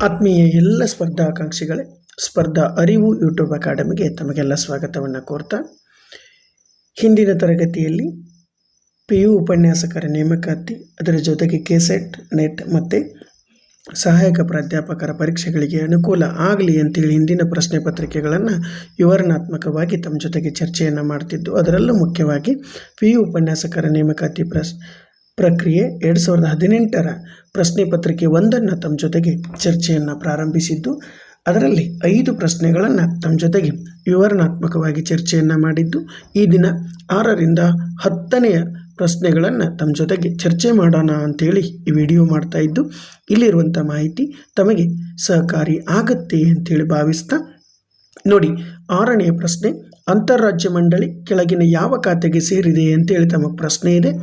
ಆತ್ಮೀಯ ಎಲ್ಲ ಸ್ಪರ್ಧಾಕಾಂಕ್ಷಿಗಳೇ, ಸ್ಪರ್ಧಾ ಅರಿವು ಯೂಟ್ಯೂಬ್ ಅಕಾಡೆಮಿಗೆ ತಮಗೆಲ್ಲ ಸ್ವಾಗತವನ್ನು ಕೋರ್ತಾ, ಹಿಂದಿನ ತರಗತಿಯಲ್ಲಿ PU ಉಪನ್ಯಾಸಕರ ನೇಮಕಾತಿ, ಅದರ ಜೊತೆಗೆ ಕೆಸೆಟ್, ನೆಟ್ ಮತ್ತು ಸಹಾಯಕ ಪ್ರಾಧ್ಯಾಪಕರ ಪರೀಕ್ಷೆಗಳಿಗೆ ಅನುಕೂಲ ಆಗಲಿ ಅಂತೇಳಿ ಹಿಂದಿನ ಪ್ರಶ್ನೆ ಪತ್ರಿಕೆಗಳನ್ನು ವಿವರಣಾತ್ಮಕವಾಗಿ ತಮ್ಮ ಜೊತೆಗೆ ಚರ್ಚೆಯನ್ನು ಮಾಡ್ತಿದ್ದು, ಅದರಲ್ಲೂ ಮುಖ್ಯವಾಗಿ PU ಉಪನ್ಯಾಸಕರ ನೇಮಕಾತಿ ಪ್ರಕ್ರಿಯೆ 2018ರ ಪ್ರಶ್ನೆ ಪತ್ರಿಕೆ 1 ತಮ್ಮ ಜೊತೆಗೆ ಚರ್ಚೆಯನ್ನು ಪ್ರಾರಂಭಿಸಿದ್ದು, ಅದರಲ್ಲಿ 5 ಪ್ರಶ್ನೆಗಳನ್ನು ತಮ್ಮ ಜೊತೆಗೆ ವಿವರಣಾತ್ಮಕವಾಗಿ ಚರ್ಚೆಯನ್ನು ಮಾಡಿದ್ದು, ಈ ದಿನ 6ರಿಂದ 10ನೆಯ ಪ್ರಶ್ನೆಗಳನ್ನು ತಮ್ಮ ಜೊತೆಗೆ ಚರ್ಚೆ ಮಾಡೋಣ ಅಂಥೇಳಿ ಈ ವಿಡಿಯೋ ಮಾಡ್ತಾ ಇದ್ದು, ಇಲ್ಲಿರುವಂಥ ಮಾಹಿತಿ ತಮಗೆ ಸಹಕಾರಿ ಆಗುತ್ತೆ ಅಂತೇಳಿ ಭಾವಿಸ್ತಾ ನೋಡಿ. 6ನೆಯ ಪ್ರಶ್ನೆ, ಅಂತಾರಾಜ್ಯ ಮಂಡಳಿ ಕೆಳಗಿನ ಯಾವ ಖಾತೆಗೆ ಸೇರಿದೆ ಅಂತೇಳಿ ತಮಗೆ ಪ್ರಶ್ನೆ ಇದೆ.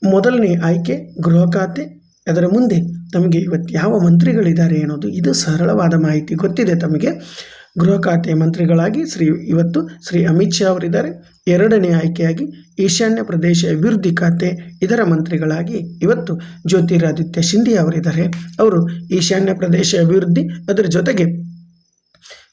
ಮೊದಲನೇ ಆಯ್ಕೆ ಗೃಹ ಖಾತೆ. ಅದರ ಮುಂದೆ ತಮಗೆ ಇವತ್ತು ಯಾವ ಮಂತ್ರಿಗಳಿದ್ದಾರೆ ಅನ್ನೋದು, ಇದು ಸರಳವಾದ ಮಾಹಿತಿ ಗೊತ್ತಿದೆ ತಮಗೆ. ಗೃಹ ಖಾತೆ ಮಂತ್ರಿಗಳಾಗಿ ಇವತ್ತು ಶ್ರೀ ಅಮಿತ್ ಶಾ ಅವರಿದ್ದಾರೆ. 2ನೇ ಆಯ್ಕೆಯಾಗಿ ಈಶಾನ್ಯ ಪ್ರದೇಶ ಅಭಿವೃದ್ಧಿ ಖಾತೆ, ಇದರ ಮಂತ್ರಿಗಳಾಗಿ ಇವತ್ತು ಜ್ಯೋತಿರಾದಿತ್ಯ ಸಿಂಧಿಯಾ ಅವರಿದ್ದಾರೆ. ಅವರು ಈಶಾನ್ಯ ಪ್ರದೇಶ ಅಭಿವೃದ್ಧಿ, ಅದರ ಜೊತೆಗೆ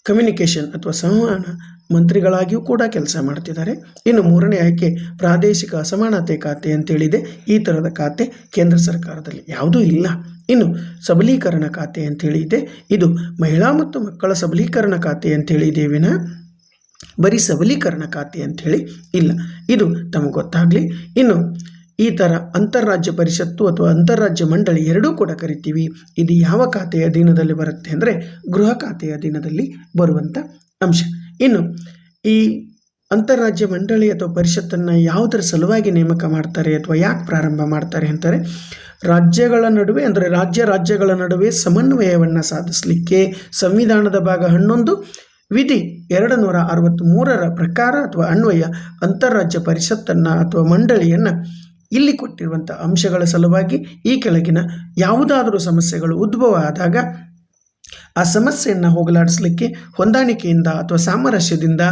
ಕಮ್ಯುನಿಕೇಷನ್ ಅಥವಾ ಸಂವಹನ ಮಂತ್ರಿಗಳಾಗಿಯೂ ಕೂಡ ಕೆಲಸ ಮಾಡ್ತಿದ್ದಾರೆ. ಇನ್ನು 3ನೇ ಆಯ್ಕೆ ಪ್ರಾದೇಶಿಕ ಅಸಮಾನತೆ ಖಾತೆ ಅಂತೇಳಿದೆ. ಈ ಥರದ ಖಾತೆ ಕೇಂದ್ರ ಸರ್ಕಾರದಲ್ಲಿ ಯಾವುದೂ ಇಲ್ಲ. ಇನ್ನು ಸಬಲೀಕರಣ ಖಾತೆ ಅಂತೇಳಿ ಇದೆ. ಇದು ಮಹಿಳಾ ಮತ್ತು ಮಕ್ಕಳ ಸಬಲೀಕರಣ ಖಾತೆ ಅಂತೇಳಿ ಇದೆ ವಿನ ಬರೀ ಸಬಲೀಕರಣ ಖಾತೆ ಅಂಥೇಳಿ ಇಲ್ಲ. ಇದು ತಮಗೆ ಗೊತ್ತಾಗಲಿ. ಇನ್ನು ಈ ಥರ ಅಂತಾರಾಜ್ಯ ಪರಿಷತ್ತು ಅಥವಾ ಅಂತಾರಾಜ್ಯ ಮಂಡಳಿ ಎರಡೂ ಕೂಡ ಕರಿತೀವಿ. ಇದು ಯಾವ ಖಾತೆಯ ಅಧೀನದಲ್ಲಿ ಬರುತ್ತೆ ಅಂದರೆ ಗೃಹ ಖಾತೆಯ ಅಧೀನದಲ್ಲಿ ಬರುವಂಥ ಅಂಶ. ಇನ್ನು ಈ ಅಂತಾರಾಜ್ಯ ಮಂಡಳಿ ಅಥವಾ ಪರಿಷತ್ತನ್ನು ಯಾವುದರ ಸಲುವಾಗಿ ನೇಮಕ ಮಾಡ್ತಾರೆ ಅಥವಾ ಯಾಕೆ ಪ್ರಾರಂಭ ಮಾಡ್ತಾರೆ ಅಂತಾರೆ, ರಾಜ್ಯಗಳ ನಡುವೆ ಅಂದರೆ ರಾಜ್ಯಗಳ ನಡುವೆ ಸಮನ್ವಯವನ್ನು ಸಾಧಿಸಲಿಕ್ಕೆ ಸಂವಿಧಾನದ ಭಾಗ 11 ವಿಧಿ 263ರ ಪ್ರಕಾರ ಅಥವಾ ಅನ್ವಯ ಅಂತಾರಾಜ್ಯ ಪರಿಷತ್ತನ್ನು ಅಥವಾ ಮಂಡಳಿಯನ್ನು ಇಲ್ಲಿ ಕೊಟ್ಟಿರುವಂಥ ಅಂಶಗಳ ಸಲುವಾಗಿ ಈ ಕೆಳಗಿನ ಯಾವುದಾದರೂ ಸಮಸ್ಯೆಗಳು ಉದ್ಭವ ಆದಾಗ ಆ ಸಮಸ್ಯೆಯನ್ನು ಹೋಗಲಾಡಿಸಲಿಕ್ಕೆ ಹೊಂದಾಣಿಕೆಯಿಂದ ಅಥವಾ ಸಾಮರಸ್ಯದಿಂದ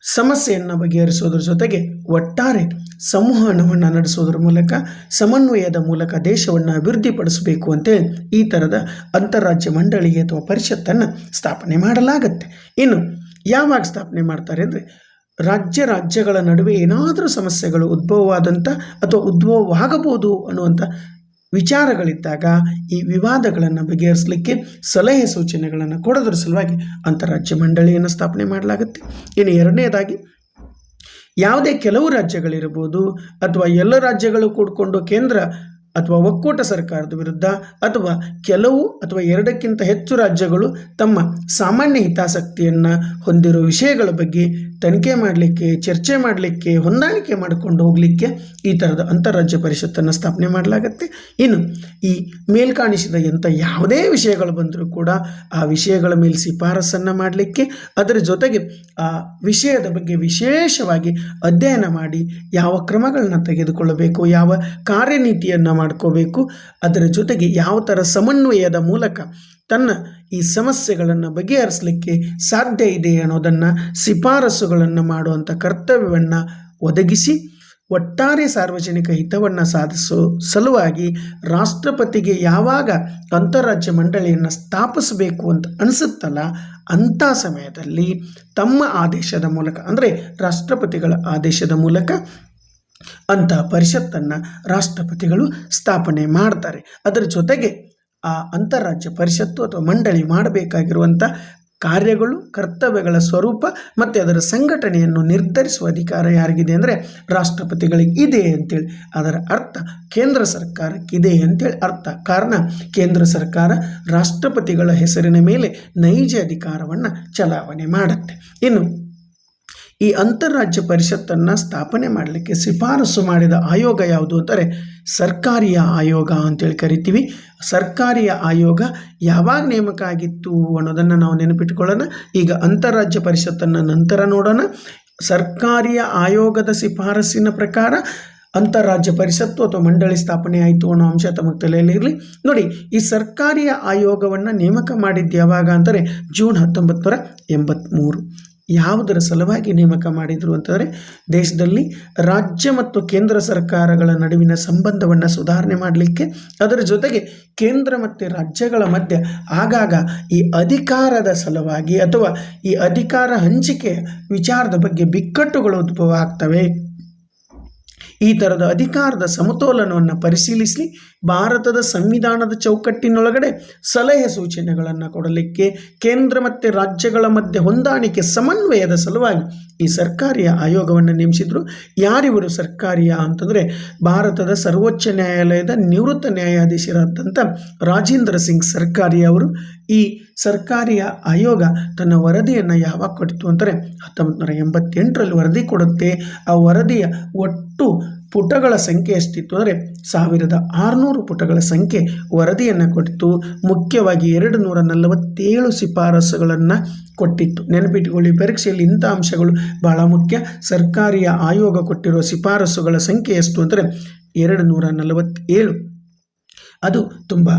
ಸಮಸ್ಯೆಯನ್ನು ಬಗೆಹರಿಸೋದ್ರ ಜೊತೆಗೆ ಒಟ್ಟಾರೆ ಸಂವಹನವನ್ನು ನಡೆಸೋದ್ರ ಮೂಲಕ ಸಮನ್ವಯದ ಮೂಲಕ ದೇಶವನ್ನು ಅಭಿವೃದ್ಧಿಪಡಿಸಬೇಕು ಅಂತೇಳಿ ಈ ಥರದ ಅಂತಾರಾಜ್ಯ ಮಂಡಳಿ ಅಥವಾ ಪರಿಷತ್ತನ್ನು ಸ್ಥಾಪನೆ ಮಾಡಲಾಗತ್ತೆ. ಇನ್ನು ಯಾವಾಗ ಸ್ಥಾಪನೆ ಮಾಡ್ತಾರೆ ಅಂದರೆ ರಾಜ್ಯಗಳ ನಡುವೆ ಏನಾದರೂ ಸಮಸ್ಯೆಗಳು ಉದ್ಭವವಾದಂಥ ಅಥವಾ ಉದ್ಭವವಾಗಬಹುದು ಅನ್ನುವಂಥ ವಿಚಾರಗಳಿದ್ದಾಗ ಈ ವಿವಾದಗಳನ್ನು ಬಗೆಹರಿಸಲಿಕ್ಕೆ ಸಲಹೆ ಸೂಚನೆಗಳನ್ನು ಕೊಡೋದ್ರ ಸಲುವಾಗಿ ಅಂತಾರಾಜ್ಯ ಮಂಡಳಿಯನ್ನು ಸ್ಥಾಪನೆ ಮಾಡಲಾಗುತ್ತೆ. ಇನ್ನು 2ನೇದಾಗಿ ಯಾವುದೇ ಕೆಲವು ರಾಜ್ಯಗಳಿರ್ಬೋದು ಅಥವಾ ಎಲ್ಲ ರಾಜ್ಯಗಳು ಕೂಡಿಕೊಂಡು ಕೇಂದ್ರ ಅಥವಾ ಒಕ್ಕೂಟ ಸರ್ಕಾರದ ವಿರುದ್ಧ ಅಥವಾ ಕೆಲವು ಅಥವಾ 2ಕ್ಕಿಂತ ಹೆಚ್ಚು ರಾಜ್ಯಗಳು ತಮ್ಮ ಸಾಮಾನ್ಯ ಹಿತಾಸಕ್ತಿಯನ್ನು ಹೊಂದಿರೋ ವಿಷಯಗಳ ಬಗ್ಗೆ ತನಿಖೆ ಮಾಡಲಿಕ್ಕೆ, ಚರ್ಚೆ ಮಾಡಲಿಕ್ಕೆ, ಹೊಂದಾಣಿಕೆ ಮಾಡಿಕೊಂಡು ಹೋಗಲಿಕ್ಕೆ ಈ ಥರದ ಅಂತಾರಾಜ್ಯ ಪರಿಷತ್ತನ್ನು ಸ್ಥಾಪನೆ ಮಾಡಲಾಗತ್ತೆ. ಇನ್ನು ಈ ಮೇಲ್ಕಾಣಿಸಿದ ಎಂಥ ಯಾವುದೇ ವಿಷಯಗಳು ಬಂದರೂ ಕೂಡ ಆ ವಿಷಯಗಳ ಮೇಲೆ ಶಿಫಾರಸನ್ನು ಮಾಡಲಿಕ್ಕೆ, ಅದರ ಜೊತೆಗೆ ಆ ವಿಷಯದ ಬಗ್ಗೆ ವಿಶೇಷವಾಗಿ ಅಧ್ಯಯನ ಮಾಡಿ ಯಾವ ಕ್ರಮಗಳನ್ನ ತೆಗೆದುಕೊಳ್ಳಬೇಕು, ಯಾವ ಕಾರ್ಯನೀತಿಯನ್ನು ಮಾಡ್ಕೋಬೇಕು, ಅದರ ಜೊತೆಗೆ ಯಾವ ಥರ ಸಮನ್ವಯದ ಮೂಲಕ ತನ್ನ ಈ ಸಮಸ್ಯೆಗಳನ್ನು ಬಗೆಹರಿಸಲಿಕ್ಕೆ ಸಾಧ್ಯ ಇದೆ ಅನ್ನೋದನ್ನು ಶಿಫಾರಸುಗಳನ್ನು ಮಾಡುವಂಥ ಕರ್ತವ್ಯವನ್ನು ಒದಗಿಸಿ ಒಟ್ಟಾರೆ ಸಾರ್ವಜನಿಕ ಹಿತವನ್ನು ಸಾಧಿಸೋ ಸಲುವಾಗಿ ರಾಷ್ಟ್ರಪತಿಗೆ ಯಾವಾಗ ಅಂತಾರಾಜ್ಯ ಮಂಡಳಿಯನ್ನು ಸ್ಥಾಪಿಸಬೇಕು ಅಂತ ಅನಿಸುತ್ತಲ್ಲ, ಅಂಥ ಸಮಯದಲ್ಲಿ ತಮ್ಮ ಆದೇಶದ ಮೂಲಕ ಅಂದರೆ ರಾಷ್ಟ್ರಪತಿಗಳ ಆದೇಶದ ಮೂಲಕ ಅಂಥ ಪರಿಷತ್ತನ್ನು ರಾಷ್ಟ್ರಪತಿಗಳು ಸ್ಥಾಪನೆ ಮಾಡ್ತಾರೆ. ಅದರ ಜೊತೆಗೆ ಆ ಅಂತಾರಾಜ್ಯ ಪರಿಷತ್ತು ಅಥವಾ ಮಂಡಳಿ ಮಾಡಬೇಕಾಗಿರುವಂಥ ಕಾರ್ಯಗಳು, ಕರ್ತವ್ಯಗಳ ಸ್ವರೂಪ ಮತ್ತು ಅದರ ಸಂಘಟನೆಯನ್ನು ನಿರ್ಧರಿಸುವ ಅಧಿಕಾರ ಯಾರಿಗಿದೆ ಅಂದರೆ ರಾಷ್ಟ್ರಪತಿಗಳಿಗೆ ಇದೆ ಅಂತೇಳಿ ಅದರ ಅರ್ಥ. ಕೇಂದ್ರ ಸರ್ಕಾರಕ್ಕಿದೆ ಅಂತೇಳಿ ಅರ್ಥ. ಕಾರಣ ಕೇಂದ್ರ ಸರ್ಕಾರ ರಾಷ್ಟ್ರಪತಿಗಳ ಹೆಸರಿನ ಮೇಲೆ ನೈಜ ಅಧಿಕಾರವನ್ನು ಚಲಾವಣೆ ಮಾಡುತ್ತೆ. ಇನ್ನು ಈ ಅಂತಾರಾಜ್ಯ ಪರಿಷತ್ತನ್ನು ಸ್ಥಾಪನೆ ಮಾಡಲಿಕ್ಕೆ ಶಿಫಾರಸು ಮಾಡಿದ ಆಯೋಗ ಯಾವುದು ಅಂತಾರೆ ಸರ್ಕಾರಿಯ ಆಯೋಗ ಅಂತೇಳಿ ಕರಿತೀವಿ. ಸರ್ಕಾರಿಯ ಆಯೋಗ ಯಾವಾಗ ನೇಮಕ ಆಗಿತ್ತು ಅನ್ನೋದನ್ನು ನಾವು ನೆನಪಿಟ್ಕೊಳ್ಳೋಣ. ಈಗ ಅಂತಾರಾಜ್ಯ ಪರಿಷತ್ತನ್ನು ನಂತರ ನೋಡೋಣ. ಸರ್ಕಾರಿಯ ಆಯೋಗದ ಶಿಫಾರಸ್ಸಿನ ಪ್ರಕಾರ ಅಂತಾರಾಜ್ಯ ಪರಿಷತ್ತು ಅಥವಾ ಮಂಡಳಿ ಸ್ಥಾಪನೆ ಆಯಿತು ಅನ್ನೋ ಅಂಶ ತಮಗೆ ತಲೆಯಲ್ಲಿರಲಿ. ನೋಡಿ, ಈ ಸರ್ಕಾರಿಯ ಆಯೋಗವನ್ನು ನೇಮಕ ಮಾಡಿದ್ದು ಯಾವಾಗ ಅಂದರೆ ಜೂನ್ 1983. ಯಾವುದರ ಸಲುವಾಗಿ ನೇಮಕ ಮಾಡಿದರು ಅಂತಂದರೆ ದೇಶದಲ್ಲಿ ರಾಜ್ಯ ಮತ್ತು ಕೇಂದ್ರ ಸರ್ಕಾರಗಳ ನಡುವಿನ ಸಂಬಂಧವನ್ನು ಸುಧಾರಣೆ ಮಾಡಲಿಕ್ಕೆ, ಅದರ ಜೊತೆಗೆ ಕೇಂದ್ರ ಮತ್ತು ರಾಜ್ಯಗಳ ಮಧ್ಯೆ ಆಗಾಗ ಈ ಅಧಿಕಾರದ ಸಲುವಾಗಿ ಅಥವಾ ಈ ಅಧಿಕಾರ ಹಂಚಿಕೆಯ ವಿಚಾರದ ಬಗ್ಗೆ ಬಿಕ್ಕಟ್ಟುಗಳು ಉದ್ಭವ ಆಗ್ತವೆ. ಈ ಥರದ ಅಧಿಕಾರದ ಸಮತೋಲನವನ್ನು ಪರಿಶೀಲಿಸಿ ಭಾರತದ ಸಂವಿಧಾನದ ಚೌಕಟ್ಟಿನೊಳಗಡೆ ಸಲಹೆ ಸೂಚನೆಗಳನ್ನು ಕೊಡಲಿಕ್ಕೆ ಕೇಂದ್ರ ಮತ್ತು ರಾಜ್ಯಗಳ ಮಧ್ಯೆ ಹೊಂದಾಣಿಕೆ ಸಮನ್ವಯದ ಸಲುವಾಗಿ ಈ ಸರ್ಕಾರಿಯ ಆಯೋಗವನ್ನು ನೇಮಿಸಿದರು. ಯಾರಿವರು ಸರ್ಕಾರಿಯ ಅಂತಂದರೆ ಭಾರತದ ಸರ್ವೋಚ್ಚ ನ್ಯಾಯಾಲಯದ ನಿವೃತ್ತ ನ್ಯಾಯಾಧೀಶರಾದಂಥ ರಾಜೇಂದ್ರ ಸಿಂಗ್ ಸರ್ಕಾರಿ ಅವರು. ಈ ಸರ್ಕಾರಿಯ ಆಯೋಗ ತನ್ನ ವರದಿಯನ್ನು ಯಾವಾಗ ಕೊಟ್ಟಿತು ಅಂದರೆ 1988ರಲ್ಲಿ ವರದಿ ಕೊಡುತ್ತೆ. ಆ ವರದಿಯ ಒಟ್ಟು ಪುಟಗಳ ಸಂಖ್ಯೆ ಎಷ್ಟಿತ್ತು ಅಂದರೆ 1600 ಪುಟಗಳ ಸಂಖ್ಯೆ ವರದಿಯನ್ನು ಕೊಟ್ಟಿತ್ತು. ಮುಖ್ಯವಾಗಿ 247 ಶಿಫಾರಸುಗಳನ್ನು ಕೊಟ್ಟಿತ್ತು. ನೆನಪಿಟ್ಟುಕೊಳ್ಳಿ, ಪರೀಕ್ಷೆಯಲ್ಲಿ ಇಂಥ ಅಂಶಗಳು ಬಹಳ ಮುಖ್ಯ. ಸರ್ಕಾರಿಯ ಆಯೋಗ ಕೊಟ್ಟಿರುವ ಶಿಫಾರಸುಗಳ ಸಂಖ್ಯೆ ಎಷ್ಟು ಅಂದರೆ 247. ಅದು ತುಂಬ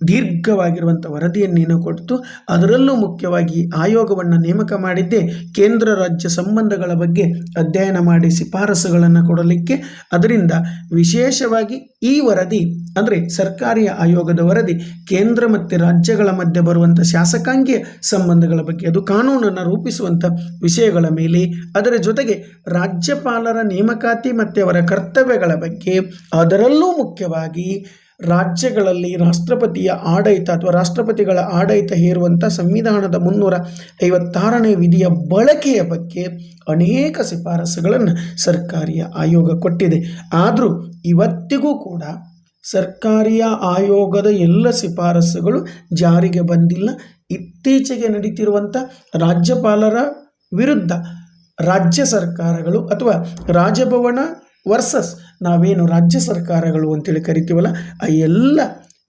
ದೀರ್ಘವಾಗಿರುವಂಥ ವರದಿಯನ್ನೇನೋ ಕೊಟ್ಟು ಅದರಲ್ಲೂ ಮುಖ್ಯವಾಗಿ ಆಯೋಗವನ್ನು ನೇಮಕ ಮಾಡಿದ್ದೇ ಕೇಂದ್ರ ರಾಜ್ಯ ಸಂಬಂಧಗಳ ಬಗ್ಗೆ ಅಧ್ಯಯನ ಮಾಡಿ ಶಿಫಾರಸುಗಳನ್ನು ಕೊಡಲಿಕ್ಕೆ. ಅದರಿಂದ ವಿಶೇಷವಾಗಿ ಈ ವರದಿ ಅಂದರೆ ಸರ್ಕಾರಿಯ ಆಯೋಗದ ವರದಿ ಕೇಂದ್ರ ಮತ್ತು ರಾಜ್ಯಗಳ ಮಧ್ಯೆ ಬರುವಂಥ ಶಾಸಕಾಂಗೀಯ ಸಂಬಂಧಗಳ ಬಗ್ಗೆ, ಅದು ಕಾನೂನನ್ನು ರೂಪಿಸುವಂಥ ವಿಷಯಗಳ ಮೇಲೆ, ಅದರ ಜೊತೆಗೆ ರಾಜ್ಯಪಾಲರ ನೇಮಕಾತಿ ಮತ್ತು ಅವರ ಕರ್ತವ್ಯಗಳ ಬಗ್ಗೆ, ಅದರಲ್ಲೂ ಮುಖ್ಯವಾಗಿ ರಾಜ್ಯಗಳಲ್ಲಿ ರಾಷ್ಟ್ರಪತಿಯ ಆಡಳಿತ ಅಥವಾ ರಾಷ್ಟ್ರಪತಿಗಳ ಆಡಳಿತ ಹೇರುವಂಥ ಸಂವಿಧಾನದ 356ನೇ ವಿಧಿಯ ಬಳಕೆಯ ಬಗ್ಗೆ ಅನೇಕ ಶಿಫಾರಸುಗಳನ್ನು ಸರ್ಕಾರಿಯ ಆಯೋಗ ಕೊಟ್ಟಿದೆ. ಆದರೂ ಇವತ್ತಿಗೂ ಕೂಡ ಸರ್ಕಾರಿಯ ಆಯೋಗದ ಎಲ್ಲ ಶಿಫಾರಸುಗಳು ಜಾರಿಗೆ ಬಂದಿಲ್ಲ. ಇತ್ತೀಚೆಗೆ ನಡೀತಿರುವಂಥ ರಾಜ್ಯಪಾಲರ ವಿರುದ್ಧ ರಾಜ್ಯ ಸರ್ಕಾರಗಳು ಅಥವಾ ರಾಜಭವನ ವರ್ಸಸ್ ನಾವೇನು ರಾಜ್ಯ ಸರ್ಕಾರಗಳು ಅಂತೇಳಿ ಕರಿತೀವಲ್ಲ, ಆ ಎಲ್ಲ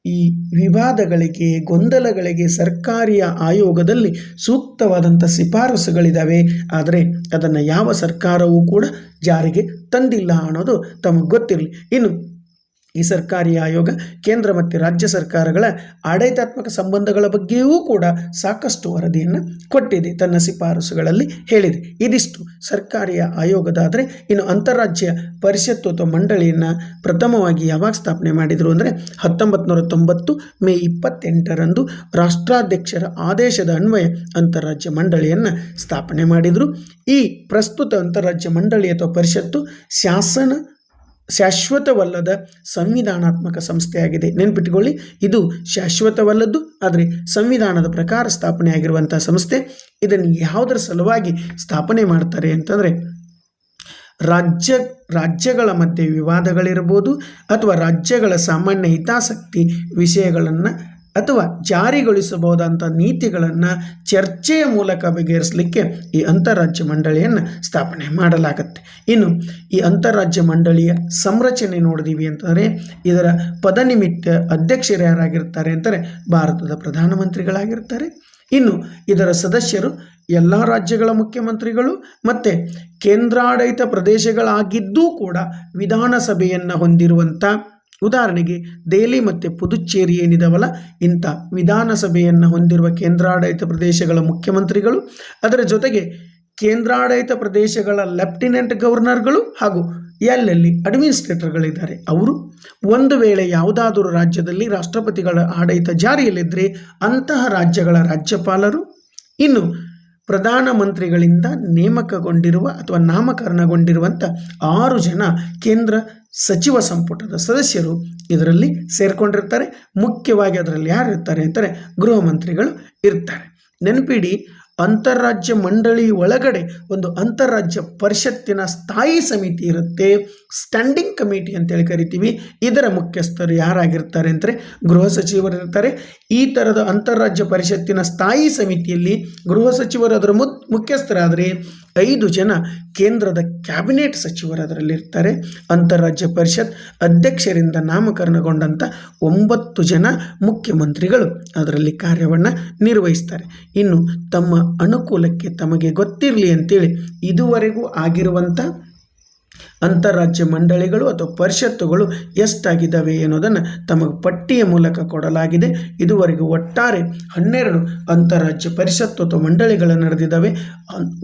ಈ ವಿವಾದಗಳಿಗೆ, ಗೊಂದಲಗಳಿಗೆ ಸರ್ಕಾರಿಯ ಆಯೋಗದಲ್ಲಿ ಸೂಕ್ತವಾದಂಥ ಶಿಫಾರಸುಗಳಿದ್ದಾವೆ. ಆದರೆ ಅದನ್ನು ಯಾವ ಸರ್ಕಾರವೂ ಕೂಡ ಜಾರಿಗೆ ತಂದಿಲ್ಲ ಅನ್ನೋದು ತಮಗೆ ಗೊತ್ತಿರಲಿ. ಇನ್ನು ಈ ಸರ್ಕಾರಿ ಆಯೋಗ ಕೇಂದ್ರ ಮತ್ತು ರಾಜ್ಯ ಸರ್ಕಾರಗಳ ಆಡಳಿತಾತ್ಮಕ ಸಂಬಂಧಗಳ ಬಗ್ಗೆಯೂ ಕೂಡ ಸಾಕಷ್ಟು ವರದಿಯನ್ನು ಕೊಟ್ಟಿದೆ, ತನ್ನ ಶಿಫಾರಸುಗಳಲ್ಲಿ ಹೇಳಿದೆ. ಇದಿಷ್ಟು ಸರ್ಕಾರಿಯ ಆಯೋಗದಾದರೆ. ಇನ್ನು ಅಂತಾರಾಜ್ಯ ಪರಿಷತ್ತು ಅಥವಾ ಮಂಡಳಿಯನ್ನು ಪ್ರಥಮವಾಗಿ ಯಾವಾಗ ಸ್ಥಾಪನೆ ಮಾಡಿದರು ಅಂದರೆ 1990 ಮೇ 28ರಂದು ರಾಷ್ಟ್ರಾಧ್ಯಕ್ಷರ ಆದೇಶದ ಅನ್ವಯ ಅಂತಾರಾಜ್ಯ ಮಂಡಳಿಯನ್ನು ಸ್ಥಾಪನೆ ಮಾಡಿದರು. ಈ ಪ್ರಸ್ತುತ ಅಂತಾರಾಜ್ಯ ಮಂಡಳಿ ಅಥವಾ ಪರಿಷತ್ತು ಶಾಶ್ವತವಲ್ಲದ ಸಂವಿಧಾನಾತ್ಮಕ ಸಂಸ್ಥೆಯಾಗಿದೆ. ನೆನ್ಪಿಟ್ಟುಕೊಳ್ಳಿ, ಇದು ಶಾಶ್ವತವಲ್ಲದ್ದು, ಆದರೆ ಸಂವಿಧಾನದ ಪ್ರಕಾರ ಸ್ಥಾಪನೆ ಆಗಿರುವಂಥ ಸಂಸ್ಥೆ. ಇದನ್ನು ಯಾವುದರ ಸಲುವಾಗಿ ಸ್ಥಾಪನೆ ಮಾಡ್ತಾರೆ ಅಂತಂದರೆ ರಾಜ್ಯಗಳ ಮಧ್ಯೆ ವಿವಾದಗಳಿರ್ಬೋದು ಅಥವಾ ರಾಜ್ಯಗಳ ಸಾಮಾನ್ಯ ಹಿತಾಸಕ್ತಿ ವಿಷಯಗಳನ್ನು ಅಥವಾ ಜಾರಿಗೊಳಿಸಬಹುದಂಥ ನೀತಿಗಳನ್ನು ಚರ್ಚೆಯ ಮೂಲಕ ಬಗೆಹರಿಸಲಿಕ್ಕೆ ಈ ಅಂತಾರಾಜ್ಯ ಮಂಡಳಿಯನ್ನು ಸ್ಥಾಪನೆ ಮಾಡಲಾಗುತ್ತೆ. ಇನ್ನು ಈ ಅಂತಾರಾಜ್ಯ ಮಂಡಳಿಯ ಸಂರಚನೆ ನೋಡಿದೀವಿ ಅಂತಂದರೆ ಇದರ ಪದನಿಮಿತ್ತ ಅಧ್ಯಕ್ಷರು ಯಾರಾಗಿರ್ತಾರೆ ಅಂತಾರೆ ಭಾರತದ ಪ್ರಧಾನಮಂತ್ರಿಗಳಾಗಿರ್ತಾರೆ. ಇನ್ನು ಇದರ ಸದಸ್ಯರು ಎಲ್ಲ ರಾಜ್ಯಗಳ ಮುಖ್ಯಮಂತ್ರಿಗಳು ಮತ್ತು ಕೇಂದ್ರಾಡಳಿತ ಪ್ರದೇಶಗಳಾಗಿದ್ದೂ ಕೂಡ ವಿಧಾನಸಭೆಯನ್ನು ಹೊಂದಿರುವಂಥ, ಉದಾಹರಣೆಗೆ ದೆಹಲಿ ಮತ್ತು ಪುದುಚೇರಿ ಏನಿದಾವಲ್ಲ, ಇಂಥ ವಿಧಾನಸಭೆಯನ್ನು ಹೊಂದಿರುವ ಕೇಂದ್ರಾಡಳಿತ ಪ್ರದೇಶಗಳ ಮುಖ್ಯಮಂತ್ರಿಗಳು, ಅದರ ಜೊತೆಗೆ ಕೇಂದ್ರಾಡಳಿತ ಪ್ರದೇಶಗಳ ಲೆಫ್ಟಿನೆಂಟ್ ಗವರ್ನರ್ಗಳು ಹಾಗೂ ಎಲ್ಲೆಲ್ಲಿ ಅಡ್ಮಿನಿಸ್ಟ್ರೇಟರ್ಗಳಿದ್ದಾರೆ ಅವರು. ಒಂದು ವೇಳೆ ಯಾವುದಾದರೂ ರಾಜ್ಯದಲ್ಲಿ ರಾಷ್ಟ್ರಪತಿಗಳ ಆಡಳಿತ ಜಾರಿಯಲ್ಲಿದ್ದರೆ ಅಂತಹ ರಾಜ್ಯಗಳ ರಾಜ್ಯಪಾಲರು, ಇನ್ನು ಪ್ರಧಾನಮಂತ್ರಿಗಳಿಂದ ನೇಮಕಗೊಂಡಿರುವ ಅಥವಾ ನಾಮಕರಣಗೊಂಡಿರುವಂಥ 6 ಜನ ಕೇಂದ್ರ ಸಚಿವ ಸಂಪುಟದ ಸದಸ್ಯರು ಇದರಲ್ಲಿ ಸೇರಿಕೊಂಡಿರ್ತಾರೆ. ಮುಖ್ಯವಾಗಿ ಅದರಲ್ಲಿ ಯಾರು ಇರ್ತಾರೆ ಅಂತಾರೆ ಗೃಹ ಮಂತ್ರಿಗಳು ಇರ್ತಾರೆ. ನೆನಪಿಡಿ, ಅಂತಾರಾಜ್ಯ ಮಂಡಳಿ ಒಳಗಡೆ ಒಂದು ಅಂತಾರಾಜ್ಯ ಪರಿಷತ್ತಿನ ಸ್ಥಾಯಿ ಸಮಿತಿ ಇರುತ್ತೆ, ಸ್ಟ್ಯಾಂಡಿಂಗ್ ಕಮಿಟಿ ಅಂತೇಳಿ ಕರಿತೀವಿ. ಇದರ ಮುಖ್ಯಸ್ಥರು ಯಾರಾಗಿರ್ತಾರೆ ಅಂದರೆ ಗೃಹ ಸಚಿವರು ಇರ್ತಾರೆ. ಈ ಥರದ ಅಂತಾರಾಜ್ಯ ಪರಿಷತ್ತಿನ ಸ್ಥಾಯಿ ಸಮಿತಿಯಲ್ಲಿ ಗೃಹ ಸಚಿವರು ಅದರ ಮುಖ್ಯಸ್ಥರಾದರೆ 5 ಜನ ಕೇಂದ್ರದ ಕ್ಯಾಬಿನೆಟ್ ಸಚಿವರು ಅದರಲ್ಲಿರ್ತಾರೆ. ಅಂತಾರಾಜ್ಯ ಪರಿಷತ್ ಅಧ್ಯಕ್ಷರಿಂದ ನಾಮಕರಣಗೊಂಡಂಥ 9 ಜನ ಮುಖ್ಯಮಂತ್ರಿಗಳು ಅದರಲ್ಲಿ ಕಾರ್ಯವನ್ನು ನಿರ್ವಹಿಸ್ತಾರೆ. ಇನ್ನು ತಮ್ಮ ಅನುಕೂಲಕ್ಕೆ ತಮಗೆ ಗೊತ್ತಿರಲಿ ಅಂತೇಳಿ ಇದುವರೆಗೂ ಆಗಿರುವಂಥ ಅಂತಾರಾಜ್ಯ ಮಂಡಳಿಗಳು ಅಥವಾ ಪರಿಷತ್ತುಗಳು ಎಷ್ಟಾಗಿದ್ದಾವೆ ಅನ್ನೋದನ್ನು ತಮಗೆ ಪಟ್ಟಿಯ ಮೂಲಕ ಕೊಡಲಾಗಿದೆ. ಇದುವರೆಗೂ ಒಟ್ಟಾರೆ 12 ಅಂತಾರಾಜ್ಯ ಪರಿಷತ್ತು ಅಥವಾ ಮಂಡಳಿಗಳು ನಡೆದಿದ್ದಾವೆ.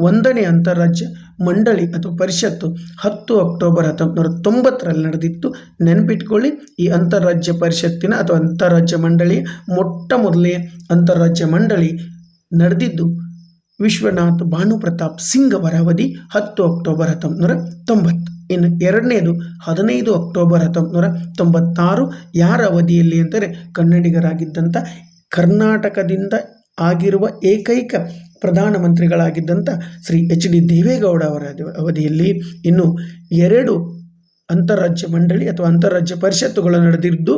1ನೇ ಅಂತಾರಾಜ್ಯ ಮಂಡಳಿ ಅಥವಾ ಪರಿಷತ್ತು 10 ಅಕ್ಟೋಬರ್ 1990ರಲ್ಲಿ ನಡೆದಿತ್ತು. ನೆನಪಿಟ್ಕೊಳ್ಳಿ, ಈ ಅಂತಾರಾಜ್ಯ ಪರಿಷತ್ತಿನ ಅಥವಾ ಅಂತಾರಾಜ್ಯ ಮಂಡಳಿಯ ಮೊದಲೇ ಅಂತಾರಾಜ್ಯ ಮಂಡಳಿ ನಡೆದಿದ್ದು ವಿಶ್ವನಾಥ್ ಭಾನುಪ್ರತಾಪ್ ಸಿಂಗ್ ಅವರ ಅವಧಿ 10 ಅಕ್ಟೋಬರ್ 1990. ಇನ್ನು ಎರಡನೇದು 15 ಅಕ್ಟೋಬರ್ 1996 ಯಾರ ಅವಧಿಯಲ್ಲಿ ಅಂತಾರೆ ಕನ್ನಡಿಗರಾಗಿದ್ದಂಥ ಕರ್ನಾಟಕದಿಂದ ಆಗಿರುವ ಏಕೈಕ ಪ್ರಧಾನಮಂತ್ರಿಗಳಾಗಿದ್ದಂಥ ಶ್ರೀ HD ದೇವೇಗೌಡ ಅವರ ಅವಧಿಯಲ್ಲಿ. ಇನ್ನು 2 ಅಂತಾರಾಜ್ಯ ಮಂಡಳಿ ಅಥವಾ ಅಂತಾರಾಜ್ಯ ಪರಿಷತ್ತುಗಳು ನಡೆದಿದ್ದು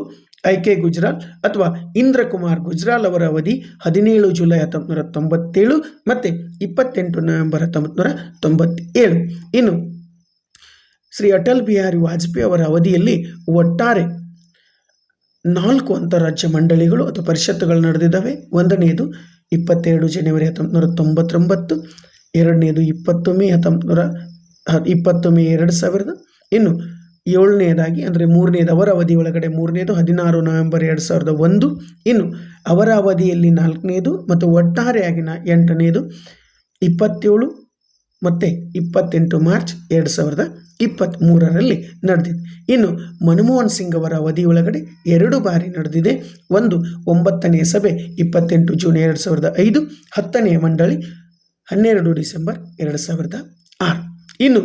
IK ಗುಜ್ರಾಲ್ ಅಥವಾ ಇಂದ್ರ ಕುಮಾರ್ ಗುಜ್ರಾಲ್ ಅವರ ಅವಧಿ 17 ಜುಲೈ 1997 ಮತ್ತು 28 ನವೆಂಬರ್ 1997. ಇನ್ನು ಶ್ರೀ ಅಟಲ್ ಬಿಹಾರಿ ವಾಜಪೇಯಿ ಅವರ ಅವಧಿಯಲ್ಲಿ ಒಟ್ಟಾರೆ 4 ಅಂತಾರಾಜ್ಯ ಮಂಡಳಿಗಳು ಅಥವಾ ಪರಿಷತ್ತುಗಳು ನಡೆದಿದ್ದಾವೆ. 1ನೇದು 22 ಜನವರಿ 1999, 2ನೇದು 20 ಮೇ 2000, ಇನ್ನು 7ನೇದಾಗಿ ಅಂದರೆ 3ನೇದು ಅವರ ಅವಧಿ ಒಳಗಡೆ 3ನೇದು 16 ನವೆಂಬರ್ 2001, ಇನ್ನು ಅವರ ಅವಧಿಯಲ್ಲಿ 4ನೇದು ಮತ್ತು ಒಟ್ಟಾರೆಯಾಗಿನ 8ನೇದು 27 ಮತ್ತು 28 ಮಾರ್ಚ್ 2023ರಲ್ಲಿ ನಡೆದಿದೆ. ಇನ್ನು ಮನಮೋಹನ್ ಸಿಂಗ್ ಅವರ ಅವಧಿ ಒಳಗಡೆ 2 ಬಾರಿ ನಡೆದಿದೆ. ಒಂದು 9ನೇ ಸಭೆ 28 ಜೂನ್ 2005, 10ನೇ ಮಂಡಳಿ 12 ಡಿಸೆಂಬರ್ 2006. ಇನ್ನು